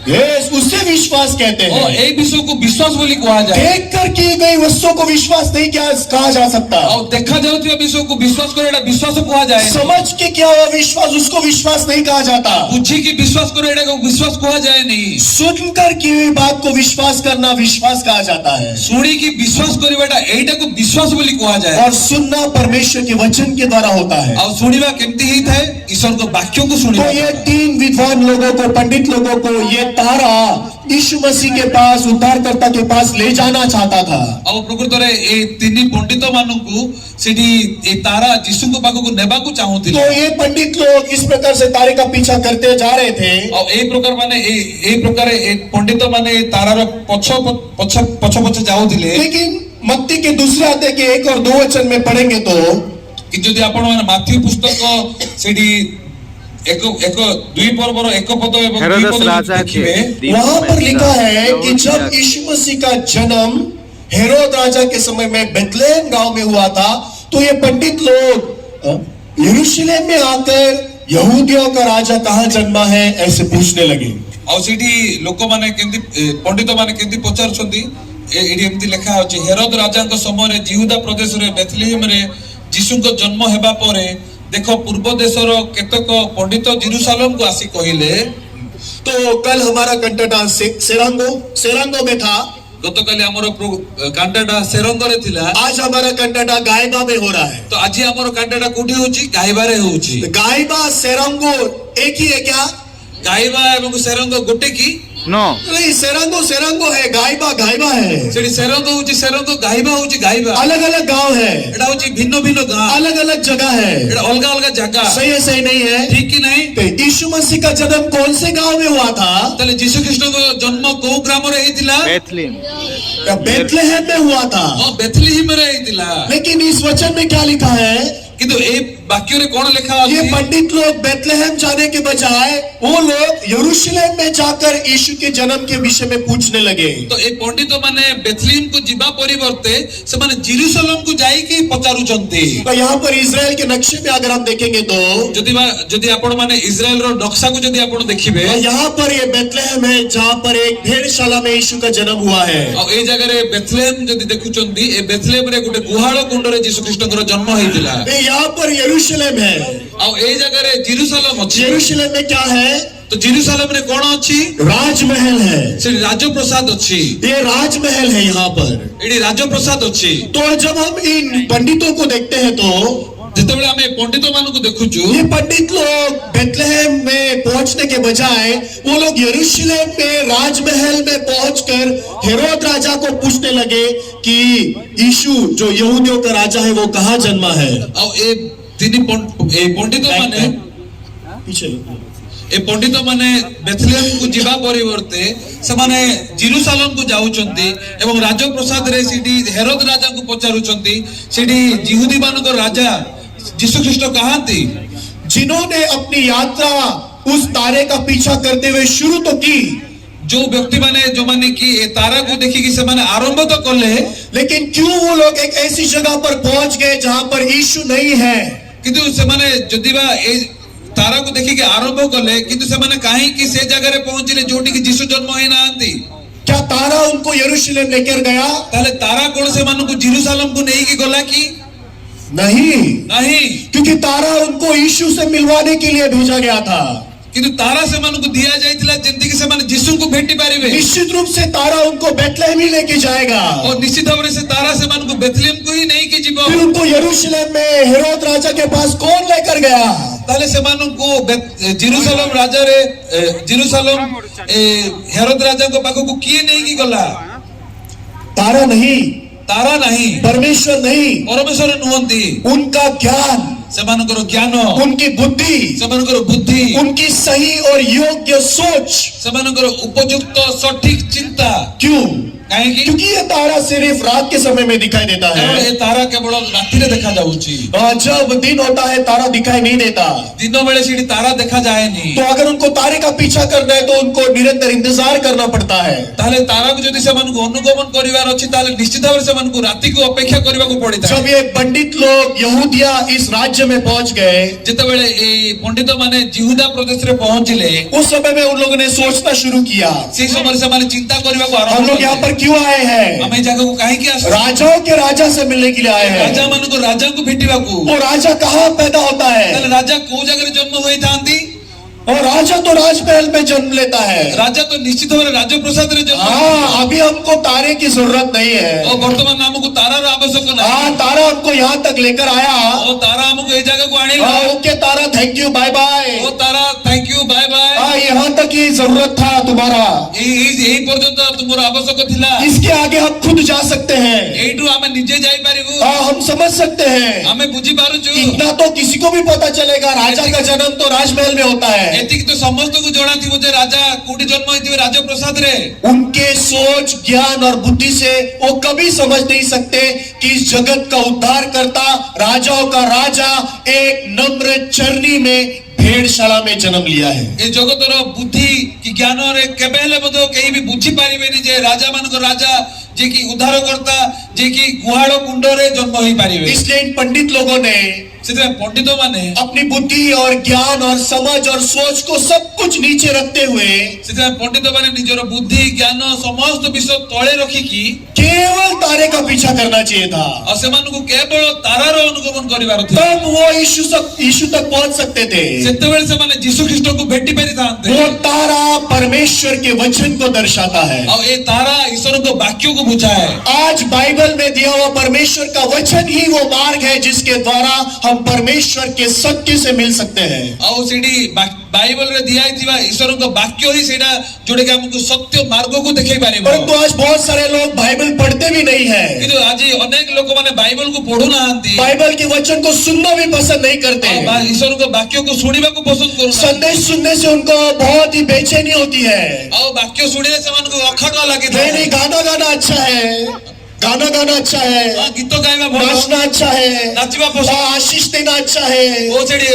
यस, उससे विश्वास कहते ओ हैं। ए विषय को विश्वास बोली कहा जाए। देख कर की गई वस्तुओं को विश्वास नहीं कहा जा सकता। और देखा जाउथिबा विषय को विश्वास करे एटा विश्वास कहा जाए। समझ के क्या हुआ विश्वास, उसको विश्वास नहीं कहा जाता। बुझी की विश्वास करे एटा को विश्वास कहा जाए नहीं। सुनकर की हुई बात को विश्वास करना विश्वास कहा जाता है। सुनी की विश्वास करिबाटा एटा को विश्वास बोली कहा जाए। और सुनना परमेश्वर के वचन के द्वारा होता है। और सुनिबा केमती ही थे ईश्वर को वाक्यों को सुनिबा। तो ये 3 विद्वान लोगों को, पंडित लोगों को ये तारा यीशु मसीह के पास, उद्धारकर्ता के पास ले जाना चाहता था। और प्रकृत रे ए तीन पंडित मानकु सेठी ए तारा यीशु को पाखो को नेबा को चाहुथिले। तो ये पंडित लोग इस प्रकार से तारे का पीछा करते जा रहे थे। और ए प्रकार माने ए प्रकार ए पंडित माने तारार पछ जाउथिले। लेकिन मत्ती के दूसरे अध्याय के 1 और 2 वचन में पढ़ेंगे तो कि जदि आपण माने माथ्यू पुस्तक सेठी एक 2 पर्वर 1 पद एवं 2 हेरोदेस पद राजा देखिबे, के वहां पर लिखा है कि जब यीशु मसीह का जन्म हेरोद राजा के समय में बेथलेहम गांव में हुआ था, तो ये पंडित लोग यरूशलेम में आकर यहूदियों का राजा कहाँ जन्मा है ऐसे पूछने लगे। और सेठी लोक माने केंती पंडित माने केंती पचारछंती एडी एमती लिखा होची हेरोद राजा के समय रे यहूदा प्रदेश रे बेथलेहम रे यीशु को जन्म हेबा परे देखो पूर्व देशर केतक पंडित जेरूशलेम को आसी कहिले। तो कल हमारा कंटटा सेरांगो में था। गतकाली हमर कांटाटा सेरंग रे थिला। आज हमारा कंटटा गायबा में हो रहा है। तो आज हमर कांटाटा कोठी होची गायबारे होची। गायबा सेरांगो एक ही है क्या? गायबा एवं सेरंग गोटे की? नो नहीं, सेरांगो है, गायबा है। सेठी सेरंग होची सेरंग गायबा होची गायबा। अलग अलग गांव है। एडा होची भिन्न भिन्न गांव। अलग अलग जगह है। एडा अलग अलग जगह। सही है सही नहीं है? ठीक की नहीं? तो यीशु मसीह का जन्म कौन से गांव में हुआ था? तले यीशु कृष्ण को जन्म को ग्राम रे हेतिला? बेथलेहम बेथलेहम में हुआ था। बेथलेहम रे हेतिला। लेकिन इस वचन में क्या लिखा है? किंतु ए ବାକ୍ୟ ରେ କଣ ଲେଖା ये ଅଛି? पंडित लोग बेथलेहम जाने के बजाय वो लोग यरूशलेम में जाकर यीशु के जन्म के विषय में पूछने लगे। ତ ଏ ପଣ୍ଡିତ ମାନେ ବେଥଲିମ୍ କୁ ଯିବା ପରିବର୍ତ୍ତେ ସେମାନେ ଜେରୁସାଲେମ କୁ ଯାଇକି ପଚାରୁଛନ୍ତି। तो यहाँ पर इजराइल के नक्शे में अगर हम देखेंगे तो ଯଦି ଆପଣ ମାନେ ଇସ୍ରାଏଲ ର ନକ୍ସାକୁ ଯଦି ଆପଣ ଦେଖିବେ, यहाँ पर ये बेथलेहम है जहाँ पर एक भेड़शाला में यीशु का जन्म हुआ है। ଆଉ ଏଇ ଜାଗାରେ ବେଥଲେମ୍ ଯଦି ଦେଖୁଛନ୍ତି, ଏ ବେଥଲେମ୍ ରେ ଗୋଟେ ଗୁହାଳ କୁଣ୍ଡରେ ଯୀଶୁ ଖ୍ରୀଷ୍ଟଙ୍କର ଜନ୍ମ ହେଇଥିଲା। ये यहाँ पर यरूशलेम है। ଆଉ ଏଇ ଜାଗାରେ ଜେରୁସାଲେମ ଅଛି। यरूशलेम में क्या है? ତ ଜେରୁସାଲେମ ରେ କଣ ଅଛି? राजमहल है। ସେଠି ରାଜପ୍ରସାଦ ଅଛି। ये राजमहल है यहाँ पर। ଏଠି ରାଜପ୍ରସାଦ ଅଛି। तो जब हम इन पंडितों को देखते हैं तो ଯେତେବେଳେ ଆମେ ପଣ୍ଡିତ ମାନଙ୍କୁ ଦେଖୁଛୁ, ये पंडित लोग बेथलेहम में पहुंचने के बजाय वो लोग यरूशलेम में राजमहल में पहुंचकर हेरोद राजा को पूछने लगे कि यीशु जो यहूदियों का राजा है वो कहाँ जन्मा है। ଆଉ ଏ ପଣ୍ଡିତ ମାନେ पीछे ଏ ପଣ୍ଡିତ ମାନେ ବେଥଲେମ୍ କୁ ଯିବା ପରିବର୍ତ୍ତେ ସେମାନେ ଜେରୁସାଲେମ କୁ ଯାଉଛନ୍ତି ଏବଂ ରାଜପ୍ରସାଦରେ ସେଠି ହେରୋଦ ରାଜାଙ୍କୁ ପଚାରୁଛନ୍ତି, ସେଠି ଜିହୁଦୀ ମାନଙ୍କ ରାଜା ଯୀଶୁ ଖ୍ରୀଷ୍ଟ କାହାନ୍ତି? जिन्होंने अपनी यात्रा उस तारे का पीछा करते हुए शुरू तो की, जो व्यक्ति माने जो माने कि ए तारा को देखिकी ସେମାନେ ଆରମ୍ଭ ତ କଲେ, लेकिन क्यों वो लोग एक ऐसी जगह पर पहुंच गए जहां पर यीशु नहीं है। କିନ୍ତୁ ସେମାନେ ଯଦି ବା ଏ तारा को देखिकी आरंभ कले, किंतु ସେମାନେ କାହିଁକି ସେ ଜାଗାରେ ପହଞ୍ଚିଲେ ଯୋଉଠି କି ଯୀଶୁ ଜନ୍ମ ହେଇ ନାହାନ୍ତି? क्या तारा उनको यरूशलेम लेकर गया? ତାହେଲେ तारा कोन ସେମାନଙ୍କୁ ଜେରୁସାଲେମ କୁ ନେଇକି ଗଲା କି? नहीं, नहीं, क्योंकि तारा उनको यीशु से मिलवाने के लिए भेजा गया था। किंतु तारा सेମାନଙ୍କୁ दिया जाइतिला जेंति कि ସେମାନେ ଯୀଶୁଙ୍କୁ भेटी पारिबे। निश्चित रूप से तारा उनको बेथलेहम ही लेके जाएगा और निश्चित भाବରେ से तारा सेମାନଙ୍କୁ बेथलेहम को ही नहीं कि जीवो। फिर उनको यरूशलेम में हेरोद राजा के पास कौन लेकर गया? ताले सेମାନଙ୍କୁ जेरूशलेम राजा रे जेरूशलेम हेरोद राजा को पाखो को किए नहीं कि गला? तारा नहीं, तारा नहीं, परमेश्वर नहीं, परमेश्वर नुहंती। उनका ज्ञान, ସେମାନଙ୍କର ଜ୍ଞାନ, उनकी बुद्धि, ସେମାନଙ୍କର ବୁଦ୍ଧି, उनकी सही और योग्य सोच। ସେମାନଙ୍କର ଉପଯୁକ୍ତ ସଠିକ ଚିନ୍ତା। क्यों? କାହିଁକି? क्योंकि ये तारा सिर्फ रात के समय में दिखाई देता କାରଣ है। ଏ ତାରା କେବଳ ରାତିରେ ଦେଖା ଯାଉଛି। और जब दिन होता है तारा दिखाई नहीं देता। ଦିନ ବେଳେ ସେଠି ତାରା ଦେଖା ଯାଏନି। तो अगर उनको तारे का पीछा करना है तो उनको निरंतर इंतजार करना पड़ता है। ତାହେଲେ ତାରାକୁ ଯଦି ସେମାନଙ୍କୁ ଅନୁଗମନ କରିବାର ଅଛି, ତାହେଲେ ନିଶ୍ଚିତ ଭାବରେ ସେମାନଙ୍କୁ ରାତିକୁ ଅପେକ୍ଷା କରିବାକୁ ପଡିଥାଏ। जब ये पंडित लोग यहूदिया इस राज्य में पहुंच गए, ଯେତେବେଳେ ଏଇ ପଣ୍ଡିତ ମାନେ ଜିହୁଦା ପ୍ରଦେଶରେ ପହଞ୍ଚିଲେ, उस समय में उन लोगों ने सोचना शुरू किया, ସେଇ ସମୟରେ ସେମାନେ ଚିନ୍ତା କରିବାକୁ हम ଆରମ୍ଭ लोग यहाँ କଲେ। पर क्यों आए हैं? ଆମେ ଏ ଜାଗାକୁ କାହିଁକି ଆସିଛୁ? राजाओं के राजा से मिलने के लिए आए ରାଜା हैं। ମାନଙ୍କୁ ରାଜାଙ୍କୁ ଭେଟିବାକୁ। वो राजा कहाँ पैदा होता है? ତାହେଲେ ରାଜା କୋଉ ଜାଗାରେ ଜନ୍ମ ହୋଇଥାନ୍ତି? और राजा तो राजमहल में जन्म लेता है। ରାଜା ତ ନିଶ୍ଚିତ ଭାବରେ ରାଜପ୍ରସାଦରେ ଜନ୍ମ हाँ, ହୋଇଥାନ୍ତି। अभी हमको तारे की जरूरत नहीं है। ଓ ବର୍ତ୍ତମାନ ଆମକୁ ତାରାର ଆବଶ୍ୟକ ନାହିଁ। हाँ, तारा हमको यहाँ तक लेकर आया। ଓ ତାରା ଆମକୁ ଏଇ ଜାଗାକୁ ଆଣିଲା। हाँ, okay Tara, thank you, bye bye. ଓ Tara thank you bye bye. हाँ, यहाँ तक ही जरूरत था तुम्हारा। ଏଇ ପର୍ଯ୍ୟନ୍ତ ତୁମର ଆବଶ୍ୟକ ଥିଲା। इसके आगे हम खुद जा सकते हैं। ଏଇଠୁ ଆମେ ନିଜେ ଯାଇପାରିବୁ। हाँ, हम समझ सकते हैं। ଆମେ ବୁଝିପାରୁଛୁ। इतना तो किसी को भी पता चलेगा, राजा का जन्म तो राजमहल में होता है। ଏତିକି ତ ସମସ୍ତଙ୍କୁ ଜଣା ଥିବ ଯେ ରାଜା କୋଉଠି ଜନ୍ମ ହେଇଥିବେ? ରାଜପ୍ରସାଦରେ। उनके सोच, ज्ञान और बुद्धि से वो कभी समझ नहीं सकते कि इस जगत का उद्धार करता, राजाओं का राजा एक नम्र चरनी में भेड़शाला में जन्म लिया है। ଏ ଜଗତର ବୁଦ୍ଧି କି ଜ୍ଞାନରେ କେବେ ହେଲେ ମଧ୍ୟ କେହି ବି ବୁଝି ପାରିବେନି ଯେ ରାଜା ମାନଙ୍କ ରାଜା ଯେ କି ଉଦ୍ଧାରକର୍ତ୍ତା, ଯେ କି ଗୁହାଳ କୁଣ୍ଡରେ ଜନ୍ମ ହେଇପାରିବେ। इसलिए इन पंडित लोगों ने ସେଥିପାଇଁ ପଣ୍ଡିତ ମାନେ अपनी बुद्धि और ज्ञान और समझ और सोच को सब कुछ नीचे रखते हुए ସେଥିପାଇଁ ପଣ୍ଡିତ ମାନେ ନିଜର ବୁଦ୍ଧି ଜ୍ଞାନ ସମସ୍ତ ବିଷୟ ତଳେ ରଖିକି केवल तारे का पीछा करना चाहिए था। ଆଉ ସେମାନଙ୍କୁ କେବଳ ତାରାର ଅନୁଗମନ କରିବାର ଥିଲା। तब वो यीशु तक पहुंच सकते थे। ସେତେବେଳେ ସେମାନେ ଯୀଶୁ ଖ୍ରୀଷ୍ଟଙ୍କୁ ଭେଟି ପାରିଥାନ୍ତେ। वो तारा परमेश्वर के वचन को दर्शाता है। ଆଉ ଏ ତାରା ଈଶ୍ୱରଙ୍କ ବାକ୍ୟକୁ ବୁଝାଏ। आज बाइबल में दिया हुआ परमेश्वर का वचन ही वो मार्ग है जिसके द्वारा हम परमेश्वर के सत्य से मिल सकते हैं। ଆଉ ସେଠି ବାଇବଲରେ ଦିଆଯାଇଥିବା ଈଶ୍ୱରଙ୍କ ବାକ୍ୟ ହିଁ ସେଇଟା ଯୋଉଟା କି ଆମକୁ ସତ୍ୟ ମାର୍ଗକୁ ଦେଖେଇ ପାରିବ। परंतु आज बहुत सारे लोग बाइबल पढ़ते भी नहीं है, କିନ୍ତୁ ଆଜି ଅନେକ ଲୋକମାନେ ବାଇବଲକୁ ପଢୁନାହାନ୍ତି। बाइबल के वचन को सुनना भी पसंद नहीं करते। ଆଉ ଈଶ୍ୱରଙ୍କ ବାକ୍ୟକୁ ଶୁଣିବାକୁ ପସନ୍ଦ କରୁନାହାନ୍ତି। संदेश सुनने से उनको बहुत ही बेचैनी होती है। ଆଉ ବାକ୍ୟ ଶୁଣିଲେ ସେମାନଙ୍କୁ ଅଖାଡୁଆ ଲାଗିଥାଏ। नहीं, गाना गाना अच्छा है, गाना गाना अच्छा है, गीत गाइबा भल नाचना अच्छा है, नाचिबा वा पसंद आशीष देना अच्छा है। ओ सेडी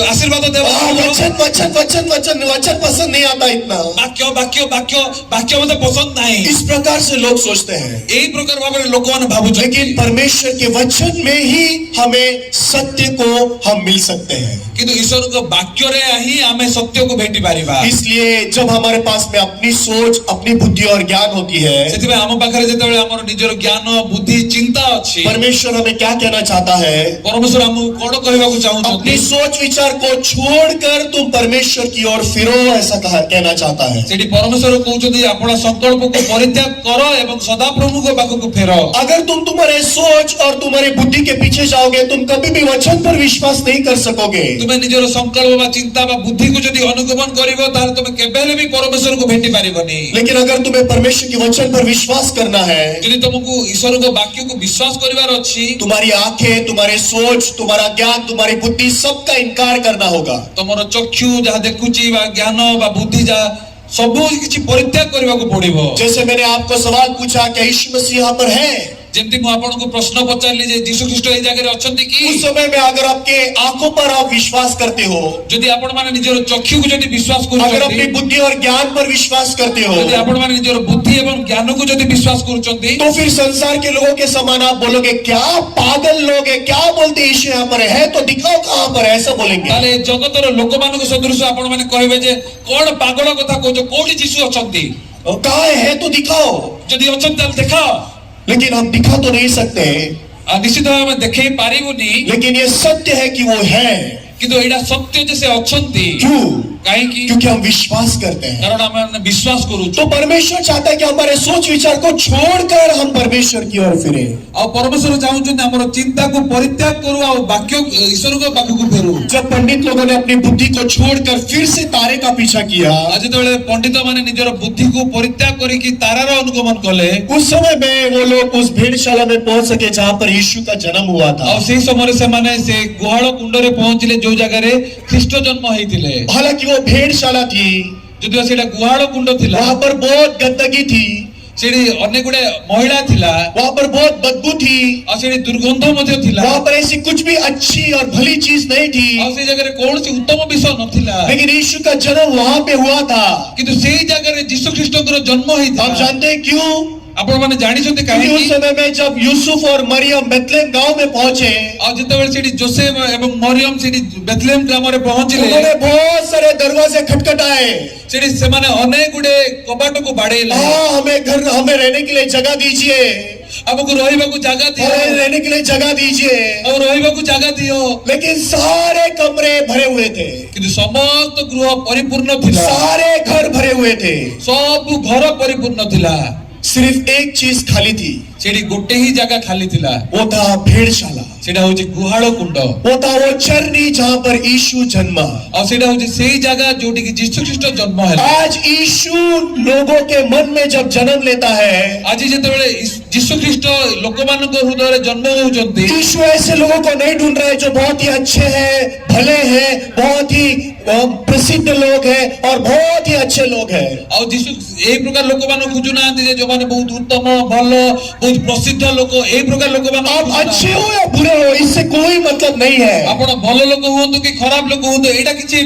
आशीर्वाद देबा वचन वचन वचन वचन वचन पसंद नहीं आता इतना। वाक्य वाक्य वाक्य वाक्य मते पसंद नाही इस प्रकार से लोग सोचते हैं, एई प्रकार भाबरे लोक माने भाबुछन। लेकिन परमेश्वर के वचन में ही हमें सत्य को हम मिल सकते हैं। किंतु ईश्वर को वाक्य रे ही हमें सत्य को भेटी पारिबा। इसलिए जब हमारे पास में अपनी सोच, अपनी बुद्धि और ज्ञान होती है, सेतिबे हम पाखरे जेतेबेले हमर निजर ज्ञान बुद्धि चिंता अछि, परमेश्वर हमें क्या कहना चाहता है? परमेश्वर हमु कोन कहबाकू चाहू अपनी सोच विचार को छोड़कर तुम परमेश्वर की ओर फिरो, ऐसा कहना चाहता है। सेठी परमेश्वर कहउछथि आपण संकल्प को परित्याग करो एवं सदा प्रभु को पाखକୁ फेरो। अगर तुम तुम्हारे सोच और तुम्हारी बुद्धि के पीछे जाओगे, तुम कभी भी वचन पर विश्वास नहीं कर सकोगे। तुमे निजर संकल्प बा चिंता बा बुद्धि को जदि अनुगमन करिवो तार तुमे केबेले भी परमेश्वर को भेटी पारिबोनी। लेकिन अगर तुम्हें परमेश्वर के वचन पर विश्वास करना है, यदि तुमको ईश्वर को वाक्य को विश्वास करिवार अछि, तुम्हारी आंखें, तुम्हारे सोच, तुम्हारा ज्ञान, तुम्हारी बुद्धि सबका इनकार करना होगा। तमरो चक्षु जहा देखुची बा ज्ञान बा बुद्धि जा सबु किछि परित्याग करबाको पड़िबो। जैसे मैंने आपको सवाल पूछा कि यीशु मसीह यहाँ पर है, जेमति मु आपनको प्रश्न पचारली जे यीशु ख्रीष्ट एई जगह रे अछंती उस कि, समय में अगर आपके आंखों पर आप विश्वास करते हो, जदि आपण माने निजर चक्षु को जदि विश्वास अगर अपनी करूछंती, बुद्धि और ज्ञान पर विश्वास करते हो, जदि आपण माने निजर बुद्धि एवं ज्ञान को जदि विश्वास करूछंती, तो फिर संसार के लोगों के समान आप बोलोगे, क्या पागल लोग है, क्या बोलते यीशु यहाँ पर है तो दिखाओ कहाँ पर है, ऐसा बोलेंगे। ताले जगतर लोक मानको सदृश आपण माने कहबे जे कोन पागल कथा कहजो, कोठी यीशु अछंती, और कहाँ है तो दिखाओ। जदि अछंती ताले देखाओ। लेकिन हम दिखा तो नहीं सकते, निश्चित भाव में देखे पारिबोनी, लेकिन ये सत्य है कि वो है। किंतु एडा सत्य जे से अछंती। क्यों? काहे कि क्योंकि हम विश्वास करते हैं। कारण हम विश्वास करू। तो परमेश्वर चाहता है कि हमारे सोच विचार को छोड़कर हम परमेश्वर की ओर फिरे। और परमेश्वर चाहूछन हमर चिंता को परित्याग करू और वाक्य ईश्वर को पाखକୁ फेरू। जब पंडित लोगों ने अपनी बुद्धि को छोड़कर फिर से तारे का पीछा किया, आज जेतेबेले पंडित माने निजर बुद्धि को परित्याग करी कि तारार अनुगमन कले, उस समय में वो लोग उस भेड़शाला में पहुंच सके जहां पर यीशु का जन्म हुआ था। और सेही समय से माने से गुहाळ कुंड रे पहुंचले जो जगह रे ख्रीष्ट जन्म हेतिले। हालांकि वो भेड़शाला थी, जदि सेटा गुहाळ कुंड थिला, वहां पर बहुत गंदगी थी, सेठी अनेक गुडे महिला थिला, वहां पर बहुत बदबू थी, और सेठी दुर्गंध मध्य थिला, वहां पर ऐसी कुछ भी अच्छी और भली चीज नहीं थी। और से जगह रे कौनसी उत्तम विषय नथिला। लेकिन यीशु का जन्म वहां पे हुआ था। किंतु सेही जगह रे यीशु ख्रीष्टकर जन्म आप हेतिला। जानते हैं क्यों? आपण माने जानि छथि काहे क्योंकि उस कि, समय में जब यूसुफ और मरियम बेथलेहम गांव में पहुंचे, और जेतेबेले सेठी जोसेफ एवं मरियम सेठी बेथलेहम ग्राम रे पहुंचले, उन्होंने बहुत सारे दरवाजे खटखटाए। सेठी से माने अनेक गुडे कबाट को बाडेले, हमें घर, हमें रहने के लिए जगह दीजिए, हमको रहइबाकू जगह दियो, हमें रहने के लिए जगह दीजिए। और रहइबाकू जगह दियो। लेकिन सारे कमरे भरे हुए थे, किंतु समस्त गृह परिपूर्ण थिला, सारे घर भरे हुए थे, सब घर परिपूर्ण थिला। सिर्फ एक चीज खाली थी, सेठी गोटे ही जगह खाली थिला, वो था भेड़शाला। सेटा होची गुहाळ कुंड, वो था वो चरनी जहां पर यीशु जन्मा। और सेटा होची सेही जगह जोटी कि यीशु ख्रीष्ट जन्म हैला। आज यीशु लोगों के मन में जब जन्म लेता है, आज जेतेबेले यीशु ख्रीष्ट लोकमानक हृदय रे जन्म होउचंती, यीशु ऐसे लोगों को नहीं ढूंढ रहा है जो बहुत ही अच्छे हैं, भले हैं, बहुत ही प्रसिद्ध लोग हैं और बहुत ही अच्छे लोग हैं। और यीशु एई प्रकार लोकमान खुजु नांती जे जो माने बहुत उत्तम भल बहुत प्रसिद्ध लोक एई प्रकार लोकमान। आप अच्छे हो या बुरे हो, इससे कोई मतलब नहीं है। आपण भल लोक हुंतु कि खराब लोक हुंतु एटा किछि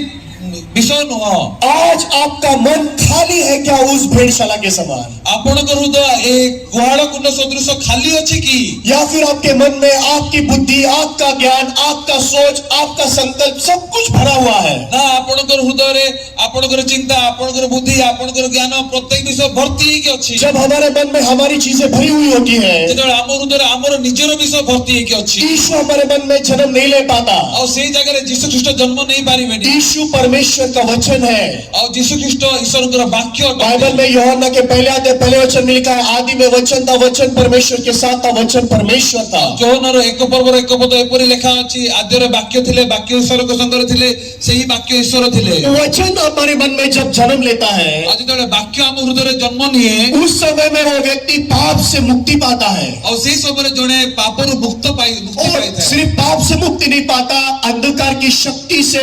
विषय नुह। आज आपका मन खाली है क्या उस भेड़शाला के समान? आपणकर हृदय ए गुहाळ कुंड सदृश खाली अछि कि, या फिर आपके मन में आपकी बुद्धि, आपका ज्ञान, आपका सोच, आपका संकल्प सब कुछ भरा हुआ है? ना आपणकर हृदय रे आपणकर चिंता, आपणकर बुद्धि, आपणकर ज्ञान प्रत्येक विषय भर्ती हेकि अछि। जब हमारे मन में हमारी चीजें भरी हुई होती है, जेतेबेले हमर हृदय रे हमर निजर विषय भर्ती हेकि अछि, यीशु हमारे मन में जन्म नहीं ले पाता। और सेही जगह रे यीशु ख्रीष्ट जन्म नहीं पारिबेनी। यीशु परमेश्वर का वचन है। और यीशु ख्रीष्ट ईश्वरकर वाक्य अटंती। बाइबल में यूहन्ना के पहले वचन में लिखा है, आदि में वचन था, वचन परमेश्वर के साथ था, वचन परमेश्वर था। जोहनर एक पर्वर एक पद एपरि लेखा अछि, आद्यरे वाक्य थिले, वाक्य ईश्वर के संगरे थिले, सेही वाक्य ईश्वर थिले। वचन हमारे मन में जब जन्म लेता है, आज जेतेबेले वाक्य हम हृदय रे जन्म निये, उस समय में वो व्यक्ति पाप से मुक्ति पाता है। और सेही समय जने पापरु मुक्ति और पाइଥାଏ। सिर्फ पाप से मुक्ति नहीं पाता, अंधकार की शक्ति से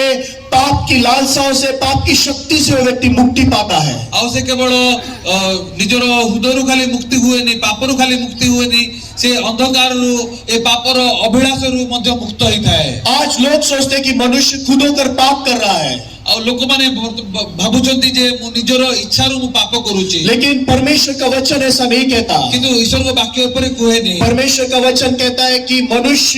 पाप की लालसाओं से, पाप की शक्ति से वो व्यक्ति मुक्ति पाता है। ଆଉ ସେ କେବଳ ନିଜର ହୃଦୟରୁ ଖାଲି ମୁକ୍ତି ହୁଏନି, ପାପରୁ ଖାଲି ମୁକ୍ତି ହୁଏନି, ସେ ଅନ୍ଧକାରରୁ ଏ ପାପର ଅଭିଳାଷରୁ ମଧ୍ୟ ମୁକ୍ତ ହେଇଥାଏ। आज लोग सोचते हैं कि मनुष्य खुद होकर पाप कर रहा है, ଆଉ ଲୋକମାନେ ଭାବୁଛନ୍ତି ଯେ ମୁଁ ନିଜର ଇଚ୍ଛାରୁ ମୁଁ ପାପ କରୁଛି, लेकिन परमेश्वर का वचन ऐसा नहीं कहता। କିନ୍ତୁ ଈଶ୍ୱରଙ୍କ ବାକ୍ୟ ଉପରେ କୁହେନି। परमेश्वर का वचन कहता है कि मनुष्य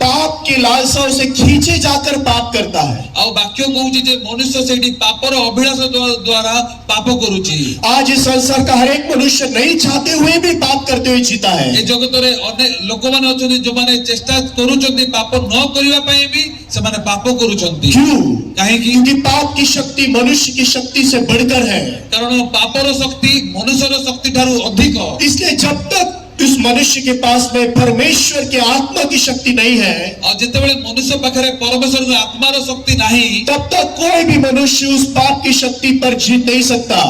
पाप की लालसाओं से खींचे जाकर पाप करता है। ଆଉ ବାକ୍ୟ କହୁଛି ଯେ ମନୁଷ୍ୟ ସେଇଠି ପାପର ଅଭିଳାଷ ଦ୍ୱାରା ପାପ କରୁଛି। आज इस संसार का हर एक मनुष्य नहीं चाहते हुए भी पाप करते हुए जीता ଏ है। ଜଗତରେ ଅନେକ ଲୋକମାନେ ଅଛନ୍ତି ଯୋଉମାନେ ଚେଷ୍ଟା କରୁଛନ୍ତି ପାପ ନ କରିବା ପାଇଁ ବି ସେମାନେ ପାପ କରୁଛନ୍ତି। क्यों? କାହିଁକି? क्योंकि पाप की शक्ति मनुष्य की शक्ति से बढ़कर है। କାରଣ ପାପର ଶକ୍ତି ମନୁଷ୍ୟର ଶକ୍ତି ଠାରୁ ଅଧିକ। इसलिए जब तक उस मनुष्य के पास में परमेश्वर के आत्मा की शक्ति नहीं है, ଆଉ ଯେତେବେଳେ ମନୁଷ୍ୟ ପାଖରେ ପରମେଶ୍ୱରଙ୍କ ଆତ୍ମାର ଶକ୍ତି ନାହିଁ, तब तक कोई भी मनुष्य उस पाप की शक्ति पर जीत नहीं सकता।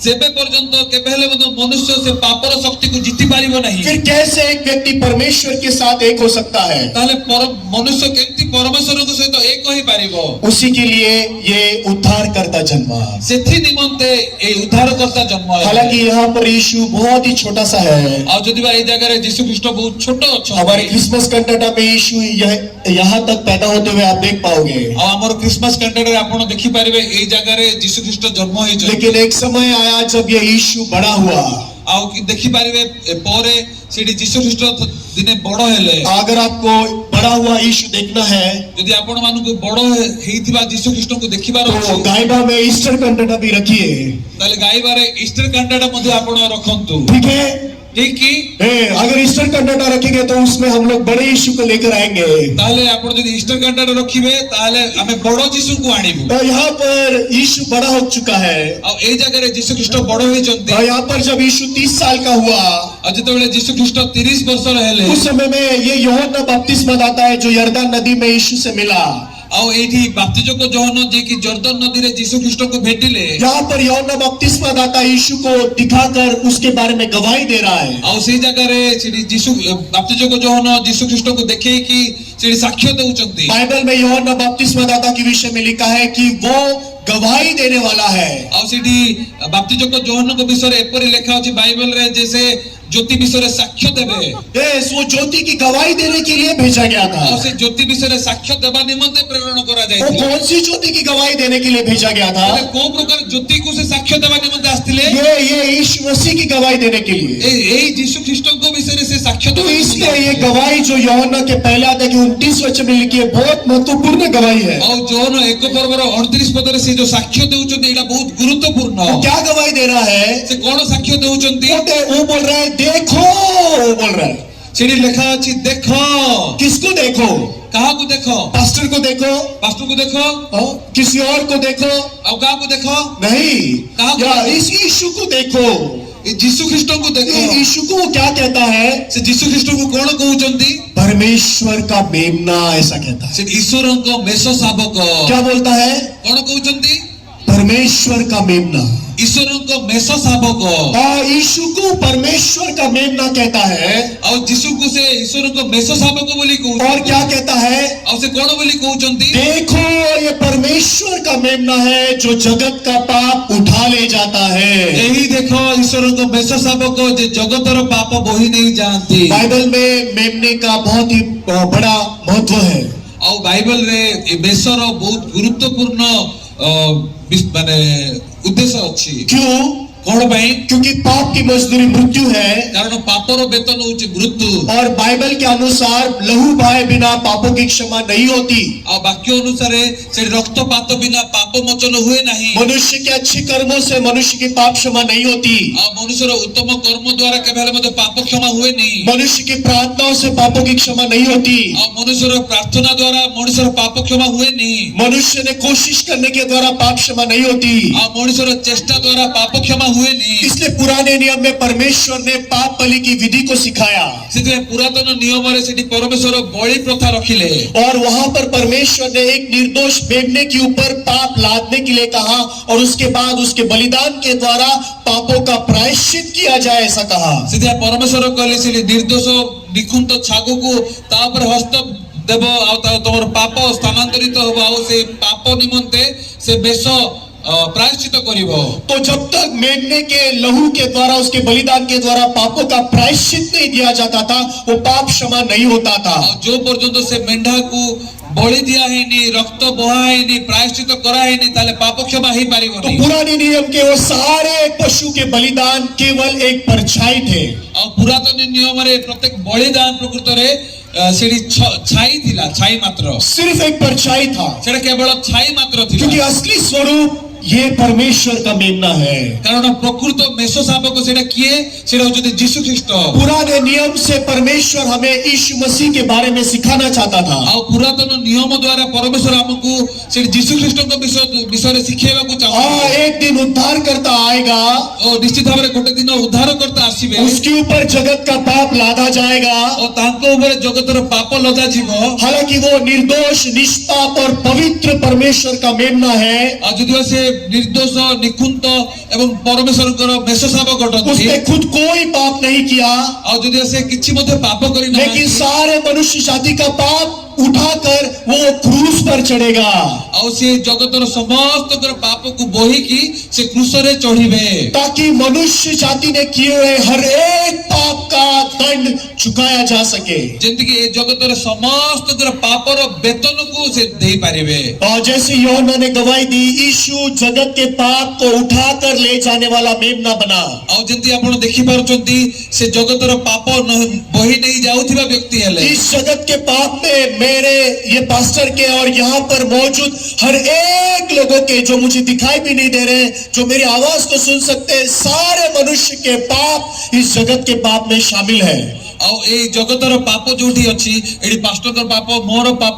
ସେବେ ପର୍ଯ୍ୟନ୍ତ କେବେ ହେଲେ ମଧ୍ୟ ମନୁଷ୍ୟ ସେ ପାପର ଶକ୍ତିକୁ ଜିତି ପାରିବ ନାହିଁ। फिर कैसे एक व्यक्ति परमेश्वर के साथ एक हो सकता है? ତାହେଲେ ମନୁଷ୍ୟ କେମିତି ପରମେଶ୍ୱରଙ୍କ ସହିତ ଏକ ହେଇପାରିବ? उसी के लिए ये उद्धार करता जन्मा। ସେଥି ନିମନ୍ତେ ଏଇ ଉଦ୍ଧାରକର୍ତ୍ତା ଜନ୍ମ ହେଲେ। हालांकि यहाँ पर यीशु बहुत ही छोटा सा है। ଆଉ ଯଦି ବା ଏଇ ଜାଗାରେ ଯୀଶୁ ଖ୍ରୀଷ୍ଟ ବହୁତ ଛୋଟ हमारे ଅଛନ୍ତି, क्रिसमस कंटेंटा में यीशु यहाँ तक पैदा होते हुए आप देख पाओगे। ଆଉ ଆମର କ୍ରିସମାସ କ୍ୟାଲେଣ୍ଡରରେ ଆପଣ ଦେଖିପାରିବେ ଏଇ ଜାଗାରେ ଯୀଶୁ ଖ୍ରୀଷ୍ଟ ଜନ୍ମ ହେଇଛନ୍ତି। लेकिन एक समय आया जब ये यीशु बड़ा हुआ। ଆଉ ଦେଖିପାରିବେ ପରେ ସେଠି ଯୀଶୁ ଖ୍ରୀଷ୍ଟ ଦିନେ ବଡ ହେଲେ। अगर आपको बड़ा हुआ यीशु देखना है ଯଦି ଆପଣ ମାନଙ୍କୁ ବଡ ହେଇଥିବା ଯୀଶୁ ଖ୍ରୀଷ୍ଟଙ୍କୁ ଦେଖିବାର तो ଅଛି, गायबा में ईस्टर कंटेंटा भी रखिए। ତାହେଲେ ଗାଇବାରେ ଇଷ୍ଟର କାଣ୍ଡଟା ମଧ୍ୟ ଆପଣ ରଖନ୍ତୁ। ठीक है? ଠିକ କି? अगर ईस्टर कंटेंटा रखेंगे तो उसमें हम लोग बड़े यीशु को लेकर आएंगे। ତାହେଲେ ଆପଣ ଯଦି ଇଷ୍ଟର କାଣ୍ଡଟା ରଖିବେ ତାହେଲେ ଆମେ ବଡ ଯୀଶୁଙ୍କୁ ଆଣିବୁ। तो यहाँ पर यीशु बड़ा हो चुका है। ଆଉ ଏଇ ଜାଗାରେ ଯୀଶୁ ଖ୍ରୀଷ୍ଟ ବଡ ହେଇଛନ୍ତି। और यहाँ पर जब यीशु 30 साल का हुआ, ଆଉ ଯେତେବେଳେ ଯୀଶୁ ଖ୍ରୀଷ୍ଟ 30 ବର୍ଷର ହେଲେ, उस समय में ये यूहन्ना बपतिस्मा दाता है जो यरदन नदी में यीशु से मिला। ଆଉ ଏଇଠି ବାପ୍ତିଜକ ଯୋହନ ଯିଏକି ଜର୍ଦ୍ଦନ ନଦୀରେ ଯୀଶୁ ଖ୍ରୀଷ୍ଟଙ୍କୁ ଭେଟିଲେ, यहाँ पर यूहन्ना बपतिस्मा दाता यीशु को दिखाकर उसके बारे में गवाही दे रहा है। ଆଉ ସେଇ ଜାଗାରେ ସେଠି ଯୀଶୁ ବାପ୍ତିଜକ ଯୋହନ ଯୀଶୁ ଖ୍ରୀଷ୍ଟଙ୍କୁ ଦେଖେଇକି ସେଠି ସାକ୍ଷ୍ୟ ଦେଉଛନ୍ତି। बाइबल में यूहन्ना बपतिस्मा दाता के विषय में लिखा है कि वो गवाही देने वाला है। ଆଉ ସେଠି ବାପ୍ତିଜକ ଯୋହନଙ୍କ ବିଷୟରେ ଏପରି ଲେଖା ଅଛି ବାଇବଲରେ ଯେ ସେ ज्योति विषय साक्ष्य देवे। यस, वो ज्योति की गवाही देने के लिए भेजा गया था। और से ज्योति विषय साक्ष्य देवा निमंते प्रेरण करा वो जायतिला। कौन सी ज्योति की गवाही देने के लिए भेजा गया था? ମାନେ କୋଉ ପ୍ରକାର ज्योति को से साक्ष्य देवा निमंते आस्तिले? ये यीशु मसीह की गवाही देने के लिए। एई यीशु ख्रीष्टଙ୍କ विषय से साक्ष्य तो देवा। इसलिए ये गवाही जो यूहन्ना के पहले अध्याय के 29 वचन में लिखी है बहुत महत्वपूर्ण गवाही है। और जोन 1 पर्वर 29 पदरे से जो साक्ष्य देउचंती एटा बहुत गुरुत्वपूर्ण। वो क्या गवाही दे रहा है? से कोन साक्ष्य देउचंती? वो बोल रहा है देखो, वो बोल रहा है। सेठी लेखा अछि देखो। किसको देखो? कहा को देखो? पास्टर को देखो? पास्टर को देखो? किसी और को देखो? और कहा को देखो? नहीं, कहा को या देखो? इस यीशु को देखो। यीशु ख्रीष्ट को देखो। यीशु को वो क्या कहता है? से यीशु ख्रीष्ट को कोन कहउचंती? परमेश्वर का मेमना ऐसा कहता है। से ईश्वर को मेषो शाबक। क्या बोलता है? कोन कहउचंती? परमेश्वर का मेमना। ईश्वर को मेषो शाबक। यीशु को परमेश्वर का मेमना कहता है। और यीशु को से ईश्वर को मेषो शाबक बोली कहउचंती। और क्या कहता है? और से कोन बोली कहउचंती? देखो, ये परमेश्वर का मेमना है जो जगत का पाप उठा ले जाता है। यही देखो ईश्वर को मेषो शाबक जे जगतर पाप बोही नहीं जानती। बाइबल में मेमने का बहुत ही बड़ा महत्व है। और बाइबल रे ए मेषर बहुत गुरुत्वपूर्ण माने उद्देश्य अछि। क्यों? कोन भाई? क्योंकि पाप की मजदूरी मृत्यु है। कारण पापर वेतन होची मृत्यु। और बाइबल के अनुसार लहू बहाए बिना पापों की क्षमा नहीं होती। और वाक्य अनुसार से रक्तपात बिना पाप मोचन हुए नहीं। मनुष्य के अच्छे कर्मों से मनुष्य की पाप क्षमा नहीं होती। और मनुष्यर उत्तम कर्म द्वारा केवल मते पाप क्षमा हुए नहीं। मनुष्य की प्रार्थनाओं से पापों की क्षमा नहीं होती। और मनुष्यर प्रार्थना द्वारा मनुष्यर पाप क्षमा हुए नहीं। मनुष्य ने कोशिश करने के द्वारा पाप क्षमा नहीं होती। और मनुष्यर चेष्टा द्वारा पाप क्षमा हुए नहीं। इसलिए पुराने नियम में परमेश्वर ने पाप बलि की विधि को सिखाया। से पुरातन नियम रे सेठी परमेश्वर बलि प्रथा रखिले। और वहां पर परमेश्वर ने एक निर्दोष मेमने के ऊपर पाप लादने के लिए कहा और उसके बाद उसके बलिदान के द्वारा पापों का प्रायश्चित किया जाए ऐसा कहा। से परमेश्वर कहले से निर्दोष निखुंत छागु को तापर हस्त देव तुम पाप स्थानांतरित हो से पाप निमंते से बेश प्रायश्चित करिवो। तो जब तक मेमने के लहू के द्वारा, उसके बलिदान के द्वारा पापों का प्रायश्चित नहीं दिया जाता था, वो पाप क्षमा नहीं होता था। जो पर्यंत से मेंढा को बलि दिया हैनी, रक्त बोहा हैनी, प्रायश्चित करा हैनी, ताले पाप क्षमा ही तो पारिबनी। पुराने नियम के वो सारे पशु के बलिदान केवल एक परछाई थे। और पुरातन नियम रे प्रत्येक बलिदान प्रकृत रे सेडी छाई थिला, छाई मात्र, सिर्फ एक परछाई था, सेटा केवल छाई मात्र थिला। क्योंकि असली स्वरूप ये परमेश्वर का मेमना है। कारण प्रकृत मेषो शाबक सेटा किए, सेटा होचते यीशु ख्रीष्ट। पुराने नियम से परमेश्वर हमें यीशु मसीह के बारे में सिखाना चाहता था। आ पुरातन नियम द्वारा परमेश्वर हमकु से यीशु ख्रीष्ट को विषय रे सिखेबा को चाहता। एक दिन उद्धार करता आएगा, ओ निश्चित भाव रे गोटे दिन उद्धार करता आसीबे, उसके ऊपर जगत का पाप लादा जाएगा और तांको ऊपर जगतर पाप लदा जीवो। हालांकि वो निर्दोष, निष्पाप और पवित्र परमेश्वर का मेमना है। आ जदियो से निर्दोष, निकुंत एवं परमेश्वर मेष शाबक अटନ୍ତି, उसने खुद कोई पाप नहीं किया, आ जदियो से किछि मध्ये पाप करि ना, लेकिन सारे मनुष्य जाति का पाप उठाकर वो क्रूस पर चढ़ेगा। आ से जगतर समस्त पाप को बोही की से क्रूस रे चढ़ीबे, ताकि मनुष्य जाति ने किए हुए हर एक पाप का दंड चुकाया जा सके। जेंति कि ए जगतर समस्त पापर वेतन को से देई पारिबे। और जैसे यूहन्ना ने गवाही दी, यीशु जगत के पाप को उठाकर ले जाने वाला मेमना बना। आ जेंति आपण देखि पारुचंती से जगतर पाप बोही नहीं जाउथिबा व्यक्ति हेले। इस जगत के पाप में मेरे, ये पास्टर के और यहाँ पर मौजूद हर एक लोगों के, जो मुझे दिखाई भी नहीं दे रहे, जो मेरी आवाज को सुन सकते हैं, सारे मनुष्य के पाप इस जगत के पाप में शामिल है। और ए जगतर पाप जोठी अछि, एडी पास्टर पाप, मोर पाप,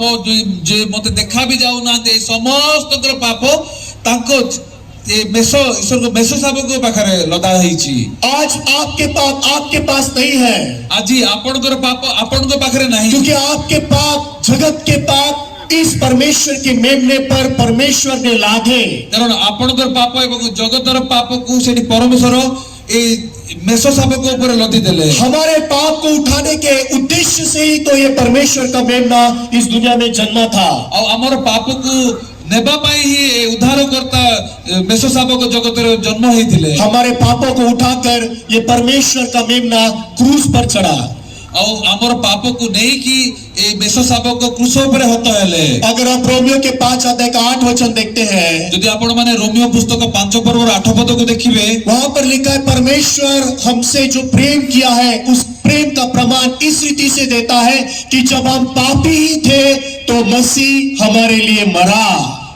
जे मते देखा भी जाउ ना, ए समस्त पाप ताको ए मेषो ईश्वर को मेषो शाबक पाखरे लदा हेछि। आज आपके पाप आपके पास नहीं है, आजी आपनकर पाप आपनकर पाखरे नाही, क्योंकि आपके पाप, जगत के पाप इस परमेश्वर के मेमने पर परमेश्वर ने लादे। कारण आपनकर पाप एवं जगतर पाप को सेठी परमेश्वर ए मेषो शाबक ऊपर लदी देले। हमारे पाप को उठाने के उद्देश्य से ही तो ये परमेश्वर का मेमना इस दुनिया में जन्मा था। और हमर पाप को नेबा पाई ही उद्धार करता मेषो शाबक जगत रे जन्म होइथिले। हमारे पापों को उठाकर ये परमेश्वर का मेमना क्रूस पर चढ़ा। और हमर पाप को नहीं कि ए मेषो शाबक क्रूस ऊपर हत हेले। अगर आप रोमियो के 5 अध्याय का 8 वचन देखते हैं, यदि आपण माने रोमियो पुस्तक 5 पर्व 8 पद को देखिबे, वहां पर लिखा है, परमेश्वर हमसे जो प्रेम किया है उस प्रेम का प्रमाण इस रीति से देता है कि जब हम पापी ही थे तो मसीह हमारे लिए मरा।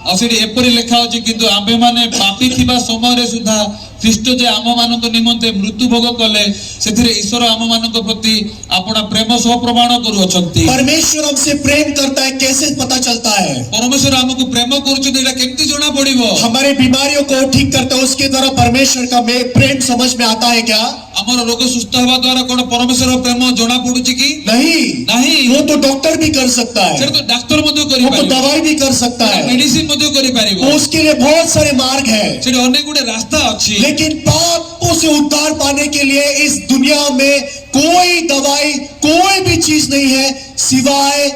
और सेठी एपरि लेखा अछि, किंतु आमे माने पापी थिबा समय रे सुधा ख्रीष्ट जे आम मानक निमंते मृत्यु भोग कले, सेथिरे ईश्वर आम मानक प्रति आपना प्रेम सह प्रमाण करू अछंती। परमेश्वर हमसे प्रेम करता है, कैसे पता चलता है? परमेश्वर हमको प्रेम करूछन, एटा केमति जणा पड़िबो? हमारे बीमारियों को ठीक करता है, उसके द्वारा परमेश्वर का प्रेम समझ में आता है क्या? हमर रोग सुस्थ होबा द्वारा कोन परमेश्वर प्रेम जणा पडुची की? नहीं, नहीं। वो तो डॉक्टर भी कर सकता है, सेटा तो डॉक्टर मध्य करि वो तो पारिबो, दवाई भी कर सकता है, मेडिसिन मध्य करि पारिबो, उसके लिए बहुत सारे मार्ग है। सेटा अनेक गुडे रास्ता अछि। लेकिन पापों से उद्धार पाने के लिए इस दुनिया में कोई दवाई, कोई भी चीज नहीं है सिवाय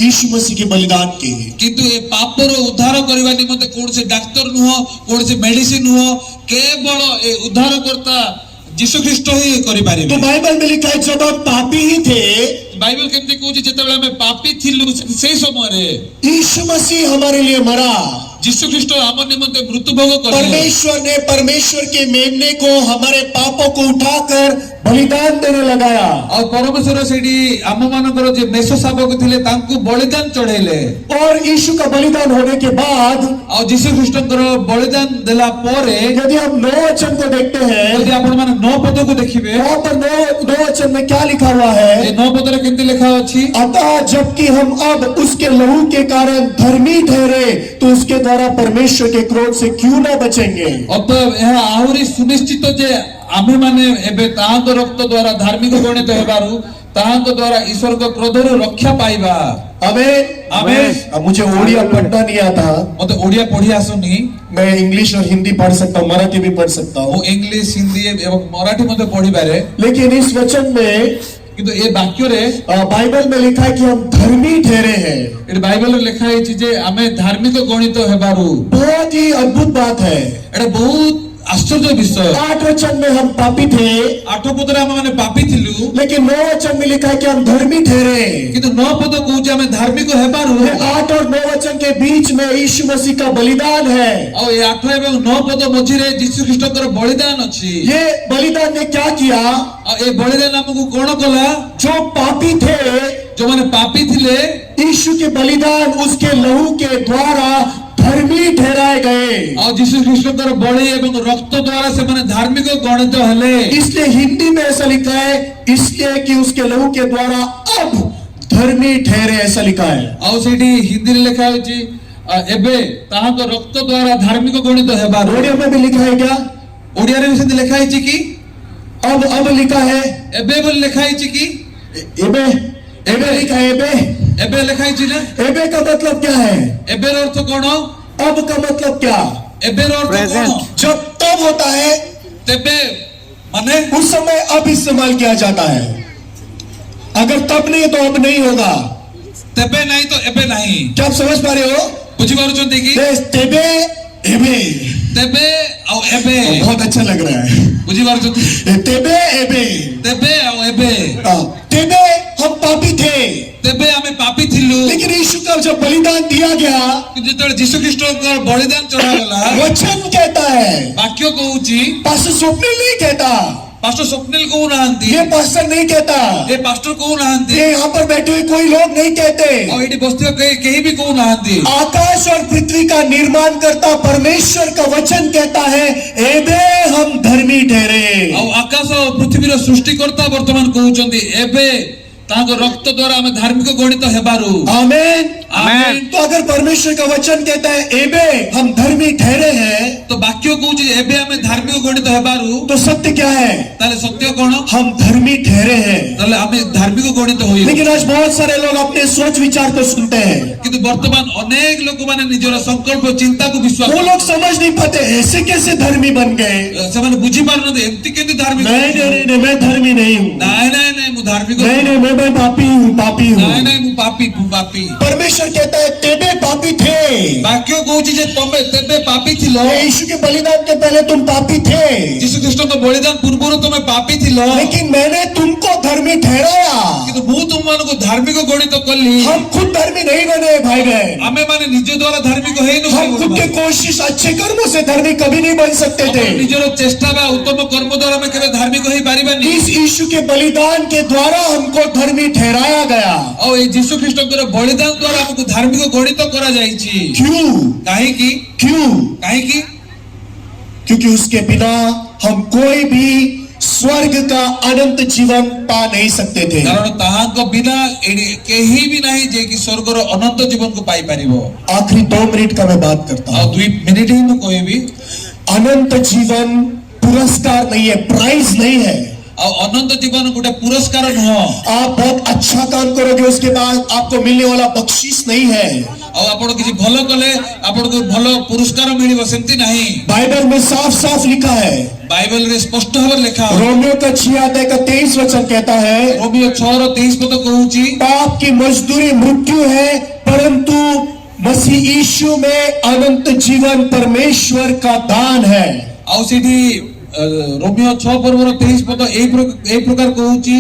यीशु मसीह के बलिदान के। किंतु ए पापर उद्धार करबा निमंते कोन से डॉक्टर नुह, कोन से मेडिसिन नुह, केवल ए उद्धार करता यीशु ख्रीष्ट ही करि पारिबे। तो बाइबल में लिखा है, जब हम पापी ही थे, बाइबल केमते कहूची, जेतेबेले हमें पापी थिलु से समय रे यीशु मसीह हमारे लिए मरा। यीशु ख्रीष्ट हम निमंते मृत्यु भोग करले। परमेश्वर ने परमेश्वर के मेमने को, हमारे पापों को उठाकर बलिदान देने लगाया। और परमेश्वर सेडी हम मानकर जे मेषो शाबक थिले तांकु बलिदान चढ़ेले। और यीशु का बलिदान होने के बाद, और यीशु ख्रीष्टकर बलिदान देला परे, यदि हम 9 वचन को देखते हैं, यदि आपण माने 9 पद को देखिबे, वहां पर 9 वचन में क्या लिखा हुआ है? ए 9 पद रे केमते लिखा अछि, अतः जबकि हम अब उसके लहू के कारण धर्मी ठहरे, तो उसके द्वारा परमेश्वर के क्रोध से क्यों न बचेंगे? अतः यह आहुरी सुनिश्चित जे आमे माने एबे ताहाक रक्त द्वारा धार्मिक गणित हेबारु ताहाक द्वारा ईश्वर को क्रोधरु रक्षा पाइबा। आमेन, आमेन। अब मुझे ओडिया पढ़ना नहीं आता, मते ओडिया पढ़ी आसुनी, मैं इंग्लिश और हिंदी पढ़ सकता हूँ, मराठी भी पढ़ सकता हूँ, इंग्लिश, हिंदी एवं मराठी मते पढ़ी बारे। लेकिन इस वचन में କିନ୍ତୁ ଏ ବାକ୍ୟରେ बाइबल में लिखा है कि हम धर्मी ठहरे हैं। ଏଠି ବାଇବଲରେ ଲେଖା ହେଇଛି ଯେ ଆମେ ଧାର୍ମିକ ଗଣିତ ହେବାରୁ। बहुत ही अद्भुत बात है। ଏଟା ବହୁତ आश्चर्य विषय। 8 वचन में हम पापी थे, 8 पदରେ ଆମେ ମାନେ पापी थिलु, लेकिन 9 वचन में लिखा है कि हम धर्मी ठहरे। କିନ୍ତୁ 9 पद कହୁଛି ଆମେ ଧାର୍ମିକ ହେବାରୁ। 8 और 9 वचन के बीच में यीशु मसीह का बलिदान है। ଆଉ ଏ 8 ଏବଂ 9 पद मझिरे यीशु ख्रीष्टଙ୍କର बलिदान ଅଛି। ये बलिदान ने क्या किया? ଆଉ ଏ ବଳିଦାନ ଆମକୁ କଣ କଲା? जो पापी थे, ଯୋଉମାନେ ପାପୀ ଥିଲେ, यीशु के बलिदान उसके लहू के द्वारा धर्मी ठहराए गए। ଆଉ ଯୀଶୁ ଖ୍ରୀଷ୍ଟଙ୍କର ବଳି ଏବଂ ରକ୍ତ ଦ୍ୱାରା ସେମାନେ ଧାର୍ମିକ ଗଣିତ ହେଲେ। इसलिए हिंदी में ऐसा लिखा है, इसलिए कि उसके लहू के द्वारा अब धर्मी ठहरे, ऐसा लिखा है। ଆଉ ସେଇଠି ହିନ୍ଦୀରେ ଲେଖା ହୋଇଛି ଏବେ ତାହାଙ୍କ ରକ୍ତ ଦ୍ୱାରା ଧାର୍ମିକ ଗଣିତ ହେବାରୁ। ओडिया में भी लिखा है क्या? ଓଡ଼ିଆରେ ବି ସେମିତି ଲେଖା ହେଇଛି କି? अब लिखा है ଏବେ ବୋଲି ଲେଖା ହେଇଛି କି? एबे, एबे लिखा है एबे। ଏବେ ଲେଖା ହେଇଛି ନା? एबे का मतलब क्या है? ଏବେର ଅର୍ଥ କଣ? अब का मतलब क्या? ଏବେର ଅର୍ଥ କଣ? जब तब होता है, ତେବେ ମାନେ उस समय अब इस्तेमाल किया जाता है। अगर तब नहीं तो अब नहीं होगा। ତେବେ ନାହିଁ ତ ଏବେ ନାହିଁ। क्या आप समझ पा रहे हो? ବୁଝିପାରୁଛନ୍ତି କି? तेबे एबे, ତେବେ ଆଉ ଏବେ। बहुत अच्छा लग रहा है। ବୁଝିପାରୁଛନ୍ତି? तेबे एबे, ତେବେ ଆଉ ଏବେ। तेबे हम पापी थे, ତେବେ ଆମେ ପାପୀ ଥିଲୁ, लेकिन यीशु का जब बलिदान दिया गया, କିନ୍ତୁ ଯେତେବେଳେ ଯୀଶୁ ଖ୍ରୀଷ୍ଟଙ୍କର ବଳିଦାନ ଚଢାଗଲା, वचन कहता है, ବାକ୍ୟ କହୁଛି, पास्टर स्वप्निल नहीं कहता, ପାଷ୍ଟର ସ୍ୱପ୍ନିଲ କହୁନାହାନ୍ତି, ये पास्टर नहीं कहता, ଏ ପାଷ୍ଟର କହୁନାହାନ୍ତି, ये यहाँ पर बैठे हुए कोई लोग नहीं कहते। ଆଉ ଏଠି ବସିଥିବା କେହି ବି କହୁନାହାନ୍ତି। आकाश और पृथ्वी का निर्माण करता परमेश्वर का वचन कहता है, एबे हम धर्मी ठहरे। ଆଉ ଆକାଶ ଓ ପୃଥିବୀର ସୃଷ୍ଟିକର୍ତ୍ତା ବର୍ତ୍ତମାନ କହୁଛନ୍ତି ଏବେ ତାଙ୍କ ରକ୍ତ ଦ୍ୱାରା ଆମେ ଧାର୍ମିକ ଗଣିତ ହେବାରୁ। आमेन, आमेन। तो अगर परमेश्वर का वचन कहता है एबे हम धर्मी ठहरे हैं, ତ ବାକ୍ୟ କହୁଛି ଯେ ଏବେ ଆମେ ଧାର୍ମିକ ଗଣିତ ହେବାରୁ, तो सत्य क्या है? ତାହେଲେ ସତ୍ୟ କଣ? हम धर्मी ठहरे हैं। ତାହେଲେ ଆମେ ଧାର୍ମିକ ଗଣିତ ହୋଇବୁ। लेकिन आज बहुत सारे लोग अपने सोच विचार को सुनते हैं, କିନ୍ତୁ ବର୍ତ୍ତମାନ ଅନେକ ଲୋକମାନେ ନିଜର ସଂକଳ୍ପ ଚିନ୍ତାକୁ ବିଶ୍ୱାସ वो लोग समझ नहीं पाते ऐसे कैसे धर्मी बन गए। ସେମାନେ ବୁଝିପାରୁନାହାନ୍ତି ଏମିତି କେମିତି ଧାର୍ମିକ। नहीं नहीं नहीं, मैं धर्मी नहीं हूँ। ନାଇଁ ନାଇଁ ନାଇଁ ମୁଁ ଧାର୍ମିକ नहीं नहीं, मैं पापी हूँ, पापी ନାଇଁ हूँ। ନାଇଁ ମୁଁ ପାପୀ। परमेश्वर कहता है तेबे पापी थे, ବାକ୍ୟ କହୁଛି ଯେ ତମେ ତେବେ ପାପୀ ଥିଲ, यीशु के बलिदान के पहले तुम पापी थे, ଯୀଶୁ ଖ୍ରୀଷ୍ଟଙ୍କ ବଳିଦାନ ପୂର୍ବରୁ ତମେ ପାପୀ ଥିଲ, लेकिन मैंने तुमको धर्मी ठहराया। କିନ୍ତୁ ମୁଁ ତୁମମାନଙ୍କୁ ଧାର୍ମିକ ଗଣିତ କଲି। हम खुद धर्मी नहीं बने भाई बहन, ଆମେ ମାନେ ନିଜ ଦ୍ୱାରା ଧାର୍ମିକ ହେଇନୁ। हम खुद के कोशिश अच्छे कर्मों से धर्मी कभी नहीं बन सकते थे। ନିଜର ଚେଷ୍ଟା ବା ଉତ୍ତମ କର୍ମ ଦ୍ୱାରା ଆମେ କେବେ ଧାର୍ମିକ ହେଇପାରିବାନି। इस यीशु के बलिदान के द्वारा हमको धर्मी ठहराया गया। ଆଉ ଏଇ ଯୀଶୁ ଖ୍ରୀଷ୍ଟଙ୍କର ବଳିଦାନ ଦ୍ୱାରା ଆମକୁ ଧାର୍ମିକ ଗଣିତ କରାଯାଇଛି। क्यों? କାହିଁକି? କାହିଁକି? क्योंकि उसके बिना हम कोई भी स्वर्ग का अनंत जीवन पा नहीं सकते थे। କାରଣ ତାହାଙ୍କ ବିନା କେହି ବି ନାହିଁ ଯେ କି ସ୍ୱର୍ଗର ଅନନ୍ତ ଜୀବନକୁ ପାଇପାରିବ। आखिरी 2 मिनट का मैं बात करता ଆଉ हूँ। 2 ମିନିଟ ହିଁ ମୁଁ କହିବି। अनंत जीवन पुरस्कार नहीं है, प्राइज नहीं है। ଆଉ ଅନନ୍ତ ଜୀବନ ଗୋଟେ ପୁରସ୍କାର ନୁହଁ। आप बहुत अच्छा काम करोगे उसके बाद आपको मिलने वाला बख्शीश नहीं है। ଆଉ ଆପଣ କିଛି ଭଲ କଲେ ଆପଣଙ୍କୁ ଭଲ ପୁରସ୍କାର ମିଳିବ ସେମିତି ନାହିଁ। बाइबल में साफ साफ लिखा है, ବାଇବଲରେ ସ୍ପଷ୍ଟ ଭାବରେ ଲେଖା ଅଛି। रोमियो का 6 अध्याय का 23 वचन कहता है, ରୋମିଓ 6:23 ପଦ କହୁଛି, पाप की मजदूरी मृत्यु है, परंतु मसीह यीशु में अनंत जीवन परमेश्वर का दान है। ଆଉ ସେଠି ରୋମିଓ 6:23 ପଦ ଏଇ ପ୍ରକାର କହୁଛି,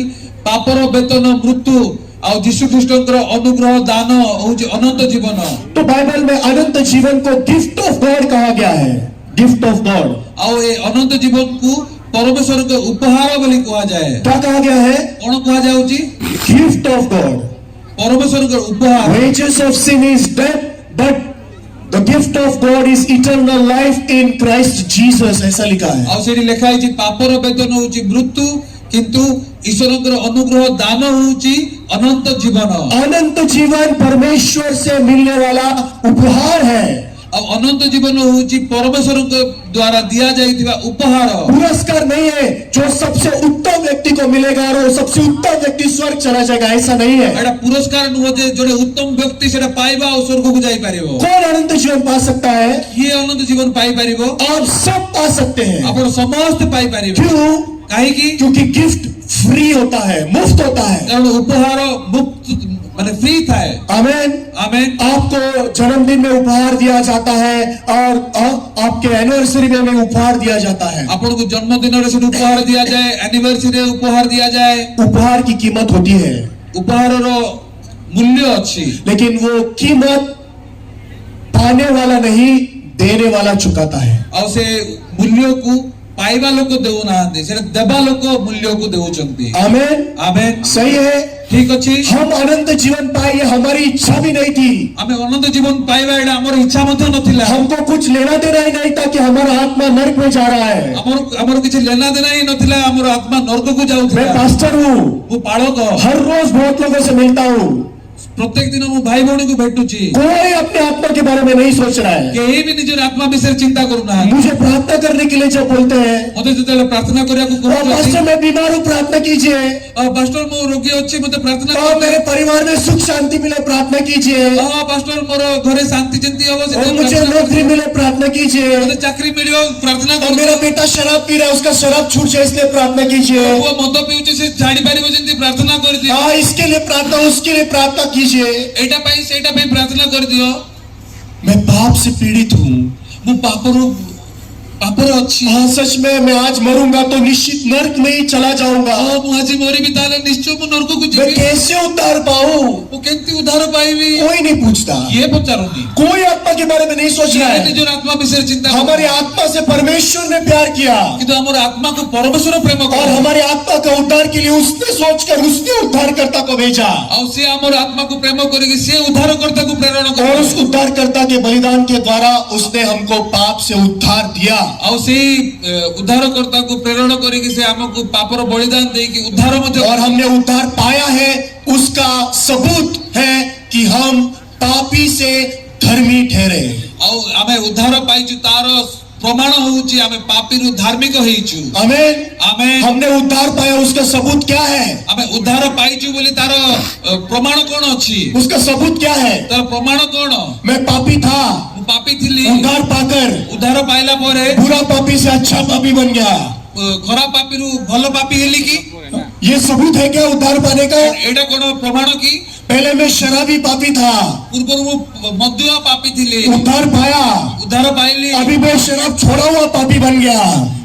ପାପର ବେତନ ମୃତ୍ୟୁ ଆଉ ଯୀଶୁ ଖ୍ରୀଷ୍ଟଙ୍କର ଅନୁଗ୍ରହ ଦାନ ହଉଛି ଅନନ୍ତ ଜୀବନ। तो बाइबल में अनंत जीवन को गिफ्ट ऑफ गॉड कहा गया है, गिफ्ट ऑफ गॉड। ଆଉ ଏ ଅନନ୍ତ ଜୀବନକୁ ପରମେଶ୍ୱରଙ୍କ ଉପହାର ବୋଲି କୁହାଯାଏ। क्या कहा गया है? କଣ କୁହାଯାଉଛି? Gift of God. ପରମେଶ୍ୱରଙ୍କ ଉପହାର। Wages of sin is death, but the gift of God is eternal life in Christ Jesus, ऐसा लिखा है। ଆଉ ସେଠି ଲେଖା ହେଇଛି ପାପର ବେତନ ହଉଛି ମୃତ୍ୟୁ, କିନ୍ତୁ ଈଶ୍ୱରଙ୍କର ଅନୁଗ୍ରହ ଦାନ ହଉଛି ଅନନ୍ତ ଜୀବନ। अनंत जीवन परमेश्वर से मिलने वाला उपहार है। ଆଉ ଅନନ୍ତ ଜୀବନ ହଉଛି ପରମେଶ୍ୱରଙ୍କ ଦ୍ୱାରା ଦିଆଯାଇଥିବା ଉପହାର। पुरस्कार नहीं है जो सबसे उत्तम व्यक्ति को मिलेगा और वो सबसे उत्तम व्यक्ति स्वर्ग चला जाएगा, ऐसा नहीं है। ଏଟା ପୁରସ୍କାର ନୁହଁ ଯେ ଜଣେ ଉତ୍ତମ ବ୍ୟକ୍ତି ସେଟା ପାଇବା ଆଉ ସ୍ୱର୍ଗକୁ ଯାଇପାରିବ। कौन अनंत जीवन पा सकता है? କିଏ ଅନନ୍ତ ଜୀବନ ପାଇପାରିବ? आप सब पा सकते हैं। ଆପଣ ସମସ୍ତେ ପାଇପାରିବେ। क्यों? କାହିଁକି? क्योंकि गिफ्ट फ्री होता है, मुफ्त होता है। कारण उपहार मुक्त माने फ्री थाए। आमेन। आमेन। आपको जन्मदिन में उपहार दिया जाता है और आपके एनिवर्सरी में भी उपहार दिया जाता है। आपन को जन्मदिन रे उपहार दिया जाए, एनिवर्सरी रे उपहार दिया जाए। उपहार की कीमत होती है, उपहार रो मूल्य अच्छी, लेकिन वो कीमत पाने वाला नहीं, देने वाला चुकाता है। और से मूल्य को पाइबा लोग देउ ना दे, से देबा लोग मूल्य को देउचंती। आमेन। आमेन। सही है, ठीक अछि। हम अनंत जीवन पाए, ये हमारी इच्छा भी नहीं थी। हमें अनंत जीवन पाइबा एडा हमर इच्छा मत नथिला। हमको कुछ लेना देना ही नहीं था कि हमारा आत्मा नरक में जा रहा है। हमर किछ लेना देना ही नथिला, हमर आत्मा नरक को जाउथला। मैं पास्टर हूँ, वो पाळक, हर रोज बहुत लोगों से मिलता हूँ। प्रत्येक दिन मु भाई भौणी को भेटुची। कोई अपने आत्मा के बारे में नहीं सोच रहा है। केही भी निजर आत्मा विषय चिंता करूना। मुझे प्रार्थना करने के लिए जब बोलते हैं, मते जते प्रार्थना करिया को कहत पास्टर मैं बीमार हूँ, प्रार्थना कीजिए। पास्टर मो रोगी अछि, मते प्रार्थना और मेरे परिवार में सुख शांति मिले, प्रार्थना कीजिए। पास्टर मोर घरे शांति जंती हो से, और मुझे नौकरी मिले, प्रार्थना कीजिए। मते चाकरी मिलियो, प्रार्थना और करो। मेरा बेटा शराब पी रहा है, उसका शराब छूट जाए इसलिए प्रार्थना कीजिए। वो मद पिउची से झाड़ी पारिबो जंती प्रार्थना कर दियो। हाँ, इसके लिए प्रार्थना, उसके लिए प्रार्थना कीजिए। एटा पई सेटा पई प्रार्थना कर दियो। मैं पाप से पीड़ित हूँ, मु पापर अच्छी। हाँ सच में, मैं आज मरूंगा तो निश्चित नरक में ही चला जाऊंगा। मु आज मरी भी ताले निश्चय मु नरक को मैं जीवी। कैसे उद्धार पाऊं? वो केंती उद्धार पाइबी? कोई नहीं पूछता, ये पचारुनी। कोई आत्मा के बारे में नहीं सोच रहा है। निजर आत्मा विषय चिंता। हमारी आत्मा से परमेश्वर ने प्यार किया, किंतु हमर आत्मा को परमेश्वर प्रेम और कर, हमारी आत्मा का उद्धार के लिए उसने सोचकर उसने उद्धारकर्ता को भेजा, और से हमर आत्मा को प्रेम करके से उद्धारकर्ता को प्रेरणा और कर, उस उद्धारकर्ता के बलिदान के द्वारा उसने हमको पाप से उद्धार दिया। और से उद्धारकर्ता को प्रेरणा करके से हमको पापर बलिदान दे कि उद्धार मते, और हमने उद्धार पाया है, उसका सबूत है कि हम पापी से धर्मी ठहरे। और हमें उद्धार पाइछु तार प्रमाण होउची हमें पापी रु धार्मिक होइछु। आमेन। आमेन। हमने उद्धार पाया, उसका सबूत क्या है? हमें उद्धार पाइछु बोली तार प्रमाण कोन अछि? उसका सबूत क्या है? तार प्रमाण कोन? मैं पापी था, मु पापी थिली, उद्धार पाकर उद्धार पाइला परे बुरा पापी से अच्छा पापी बन गया। खराब पापी रु भलो पापी हेली की? ये सबूत है क्या उद्धार पाने का? एटा कोन प्रमाण की? पहले मैं शराबी पापी था, पूर्व मु मद्युआ पापी थिली, उद्धार पाया। उद्धार पाइली। अभी मैं शराब छोड़ा हुआ पापी बन गया।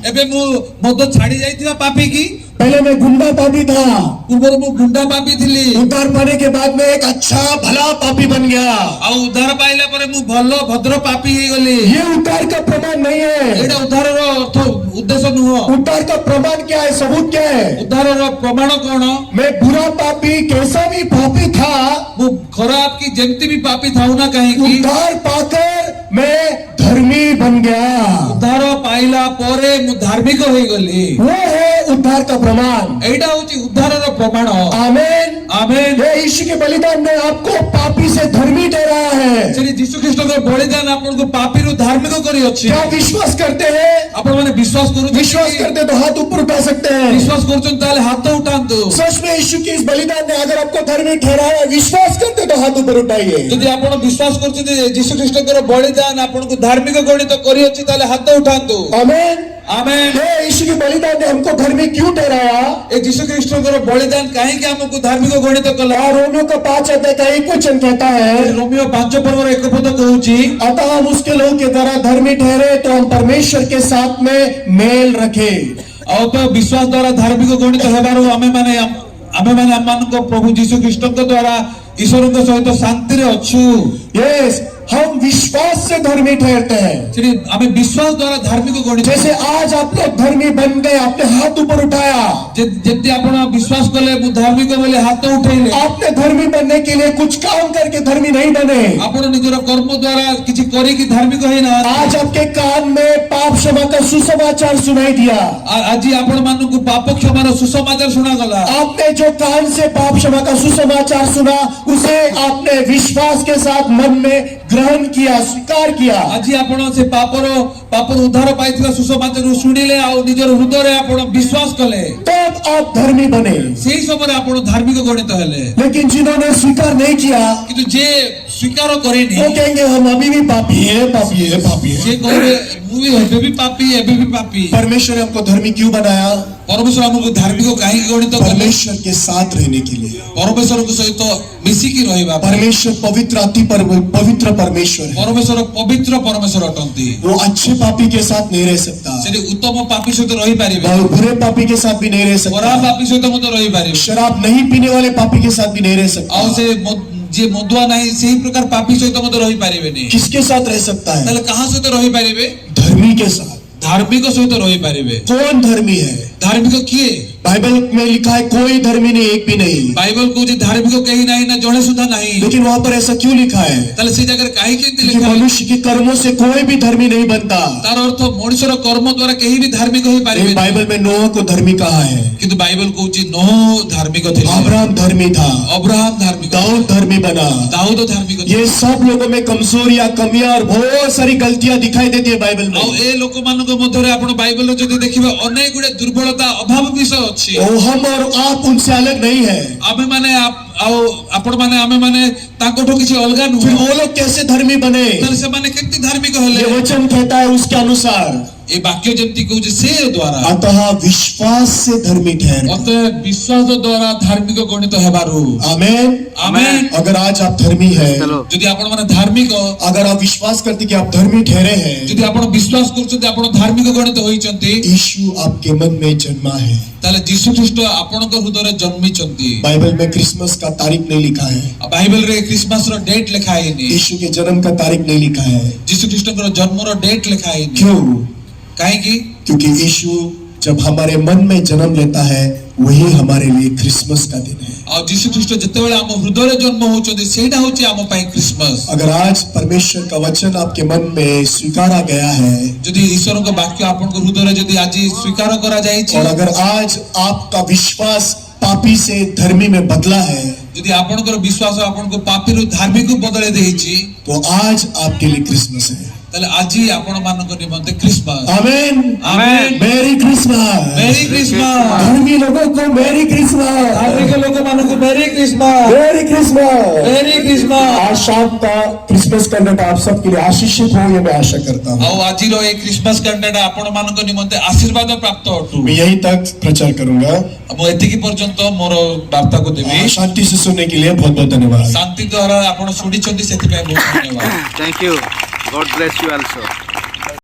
एबे मु मद छाड़ी जाइथिबा पापी की? पहले मैं गुंडा पापी था, पूर्व मु गुंडा पापी थिली, उद्धार पाने के बाद में एक अच्छा भला पापी बन गया। आ उद्धार पाइला परे मु भलो भद्र पापी हे गली। ये उद्धार का प्रमाण नहीं है। एटा उद्धार रो अर्थ उद्देश्य नुह। उद्धार का प्रमाण क्या है, सबूत क्या है? उद्धार रो प्रमाण कोन? मैं बुरा पापी, कैसा भी पापी था, मु खराब की जेमती भी पापी थाउ ना कहीं की, उद्धार पाकर मैं धर्मी बन गया। उद्धार पाइला परे मु धार्मिक होई गली। वो है उद्धार का प्रमाण। एटा होची उद्धार रो प्रमाण। आमेन। आमेन। ये यीशु के बलिदान ने आपको पापी से धर्मी ठहराया है। श्री यीशु ख्रीष्ट को बलिदान आपन को पापी रु धार्मिक करी अछि। क्या विश्वास करते हैं? आपण माने विश्वास करू? विश्वास करते तो हाथ ऊपर उठा सकते हैं। विश्वास करछन ताले हाथ उठांतु। सच में यीशु के इस बलिदान ने अगर आपको धर्मी ठहराया, विश्वास करते तो हाथ ऊपर उठाइए। यदि आपण विश्वास करछन जे यीशु ख्रीष्ट को बलिदान आपन को धार्मिक गणित करी अछि ताले हाथ उठांतु। आमेन। आमेन। ये यीशु के बलिदान ने हमको धर्मी क्यों ठहराया? ए यीशु ख्रीष्ट को बलिदान काहे कि हमको धार्मिक गणित कला? रोमियो का 5 अध्याय का 1 वचन कहता है, रोमियो 5 पर्व 1 पद कहूची, अतः हम उसके लोगों के द्वारा धर्मी ठहरे तो हम परमेश्वर के साथ में मेल रखे। और तो विश्वास द्वारा धार्मिक गणित हेबारो आमे माने हमन को प्रभु यीशु ख्रीष्ट के द्वारा ईश्वर के सहित शांति रे अछु। यस, हम विश्वास से धर्मी ठहरते हैं। श्री हमें विश्वास द्वारा धार्मिक गणित, जैसे आज आप लोग धर्मी बन गए, आपने हाथ ऊपर उठाया, जेते आपण विश्वास कले मु धार्मिक बोले हाथ उठैले। आपने धर्मी बनने के लिए कुछ काम करके धर्मी नहीं बने। आपण निजर कर्म द्वारा किछि करी कि धार्मिक होई ना। आज आपके कान में पाप क्षमा का सुसमाचार सुनाई दिया। आज आपण मानु को पाप क्षमार सुसमाचार सुना गला। आपने जो कान से पाप क्षमा का सुसमाचार सुना, उसे आपने विश्वास के साथ मन में ग्रहण किया, स्वीकार किया। आज आपण से पापर उद्धार पाइथिला सुसमाचार सुनिले आ निजर हृदय रे आपण विश्वास कले, तब आप धर्मी बने। सेही समय आपण धार्मिक गणित हेले। लेकिन जिन्होंने स्वीकार नहीं किया, किंतु जे स्वीकार करेनी, वो कहेंगे हम अभी भी पापी है, पापी है, पापी है। जे कहबे मु भी एबे भी पापी एबे भी पापी परमेश्वर ने हमको धर्मी क्यों बनाया? परमेश्वर हमको धार्मिक काहे गणित कले परमेश्वर के साथ रहने के लिए। परमेश्वर को सहित मिसी की रहिबा परमेश्वर पवित्र पवित्र परमेश्वर है। परमेश्वर पवित्र परमेश्वर अटंती वो अच्छे पापी के साथ नहीं रह सकता, सेठी उत्तम पापी सहित रहि पारिबे और बुरे पापी के साथ भी नहीं रह खराब सकता, पापी सहित मत रहि पारिबे शराब नहीं पीने वाले पापी के साथ भी नहीं रह सकता। आ से जे मदुआ नाही सेही प्रकार पापी सहित मत रहि पारिबे नहीं किसके साथ रह सकता है? तले कहां सहित रहि पारिबे? धर्मी के साथ। धार्मिक सहित रहि पारिबे। कौन धर्मी है? धार्मिक किए? बाइबल में लिखा है कोई धर्मी नहीं, एक भी नहीं। बाइबल को जे धार्मिक कहीं नहीं ना जड़े सुधा नहीं, लेकिन वहां पर ऐसा क्यों लिखा है? तले से जगह काहे के क्योंकि लिखा है? मनुष्य के कर्मों से कोई भी धर्मी नहीं बनता। तार अर्थ मनुष्यर कर्म द्वारा कहीं भी धार्मिक होई पारिबे। लेकिन बाइबल में नोह को धर्मी कहा है, किंतु बाइबल कहूची नोह धार्मिक थे, अब्राहम धर्मी था, अब्राहम धार्मिक, दाऊद धर्मी बना। दाऊद धार्मिक थे। ये सब लोगों में कमजोरियां, कमियां और बहुत सारी गलतियां दिखाई देती है बाइबल में। ଆଉ ଏ ଲୋକମାନଙ୍କ ମଧ୍ୟରେ ଆପଣ ବାଇବଲରେ ଯଦି ଦେଖିବେ ଅନେକ ଗୁଡେ ଦୁର୍ବଳତା ଅଭାବ ବିଷୟ ଅଛି। वो हम और आप उनसे अलग नहीं है। ଆମେ ମାନେ ଆଉ ଆପଣ ମାନେ ଆମେ ମାନେ ତାଙ୍କଠୁ କିଛି ଅଲଗା फिर ନୁହଁ। वो लोग कैसे धर्मी बने? ତାହେଲେ ସେମାନେ କେମିତି ଧାର୍ମିକ ହେଲେ? ये वचन कहता है उसके अनुसार, ଏ ବାକ୍ୟ ଯେମିତି କହୁଛି ସେ ଦ୍ୱାରା अतः विश्वास से धर्मी ठहर। ଅତଃ ବିଶ୍ୱାସ ଦ୍ୱାରା ଧାର୍ମିକ ଗଣିତ ହେବାରୁ। आमेन। आमेन। अगर आज आप धर्मी है, ଯଦି ଆପଣ ମାନେ ଧାର୍ମିକ, अगर आप विश्वास करते कि आप धर्मी ठहरे हैं, ଯଦି ଆପଣ ବିଶ୍ୱାସ କରୁଛନ୍ତି ଆପଣ ଧାର୍ମିକ ଗଣିତ ହୋଇଛନ୍ତି, यीशु आपके मन में जन्मा है। ତାହେଲେ ଯୀଶୁ ଖ୍ରୀଷ୍ଟ ଆପଣଙ୍କ ହୃଦୟରେ ଜନ୍ମିଛନ୍ତି। बाइबल में क्रिसमस का तारीख नहीं लिखा है, ବାଇବଲରେ ଖ୍ରୀଷ୍ଟମାସର ଡେଟ୍ ଲେଖା ହେଇନି, यीशु के जन्म का तारीख नहीं लिखा है। ଯୀଶୁ ଖ୍ରୀଷ୍ଟଙ୍କର ଜନ୍ମର ଡେଟ୍ ଲେଖା ହେଇନି। क्यों? କାହିଁକି? क्योंकि यीशु जब हमारे मन में जन्म लेता है वही हमारे लिए क्रिसमस का दिन है। ଆଉ ଯୀଶୁ ଖ୍ରୀଷ୍ଟ ଯେତେବେଳେ ଆମ ହୃଦୟରେ ଜନ୍ମ ହଉଛନ୍ତି ସେଇଟା ହଉଛି ଆମ ପାଇଁ ଖ୍ରୀଷ୍ଟମାସ। अगर आज परमेश्वर का वचन आपके मन में स्वीकारा गया है, ଯଦି ଈଶ୍ୱରଙ୍କ ବାକ୍ୟ ଆପଣଙ୍କ ହୃଦୟରେ ଯଦି ଆଜି ସ୍ୱୀକାର କରାଯାଇଛି, और अगर आज आपका विश्वास पापी से धर्मी में बदला है, ଯଦି ଆପଣଙ୍କର ବିଶ୍ୱାସ ଆପଣଙ୍କୁ ପାପୀରୁ ଧାର୍ମିକ ବଦଳେଇ ଦେଇଛି, तो आज आपके लिए क्रिसमस है। ତାହେଲେ ଆଜି ଆପଣ ମାନଙ୍କ ନିମନ୍ତେ ଖ୍ରୀଷ୍ଟମାସ। आमेन। आमेन। मेरी क्रिसमस। मेरी क्रिसमस। धर्मी लोगों को मेरी क्रिसमस। धार्मिक ଲୋକମାନଙ୍କୁ मेरी क्रिसमस। मेरी क्रिसमस। मेरी क्रिसमस। आज शाम का क्रिसमस कैलेंडर आप सबके लिए आशीषित हो, ये मैं आशा करता हूँ। ଆଉ ଆଜିର ଏ ଖ୍ରୀଷ୍ଟମାସ କ୍ୟାଲେଣ୍ଡର ଆପଣ ମାନଙ୍କ ନିମନ୍ତେ ଆଶୀର୍ବାଦ ପ୍ରାପ୍ତ ଅଟୁ। मैं यहीं तक प्रचार करूंगा। ମୁଁ ଏତିକି ପର୍ଯ୍ୟନ୍ତ ମୋର ବାର୍ତ୍ତାକୁ ଦେବି। शांति से सुनने के लिए बहुत बहुत धन्यवाद। ଶାନ୍ତି ଦ୍ୱାରା ଆପଣ ଶୁଣିଛନ୍ତି ସେଥିପାଇଁ ବହୁତ ଧନ୍ୟବାଦ। Thank you. God bless you also.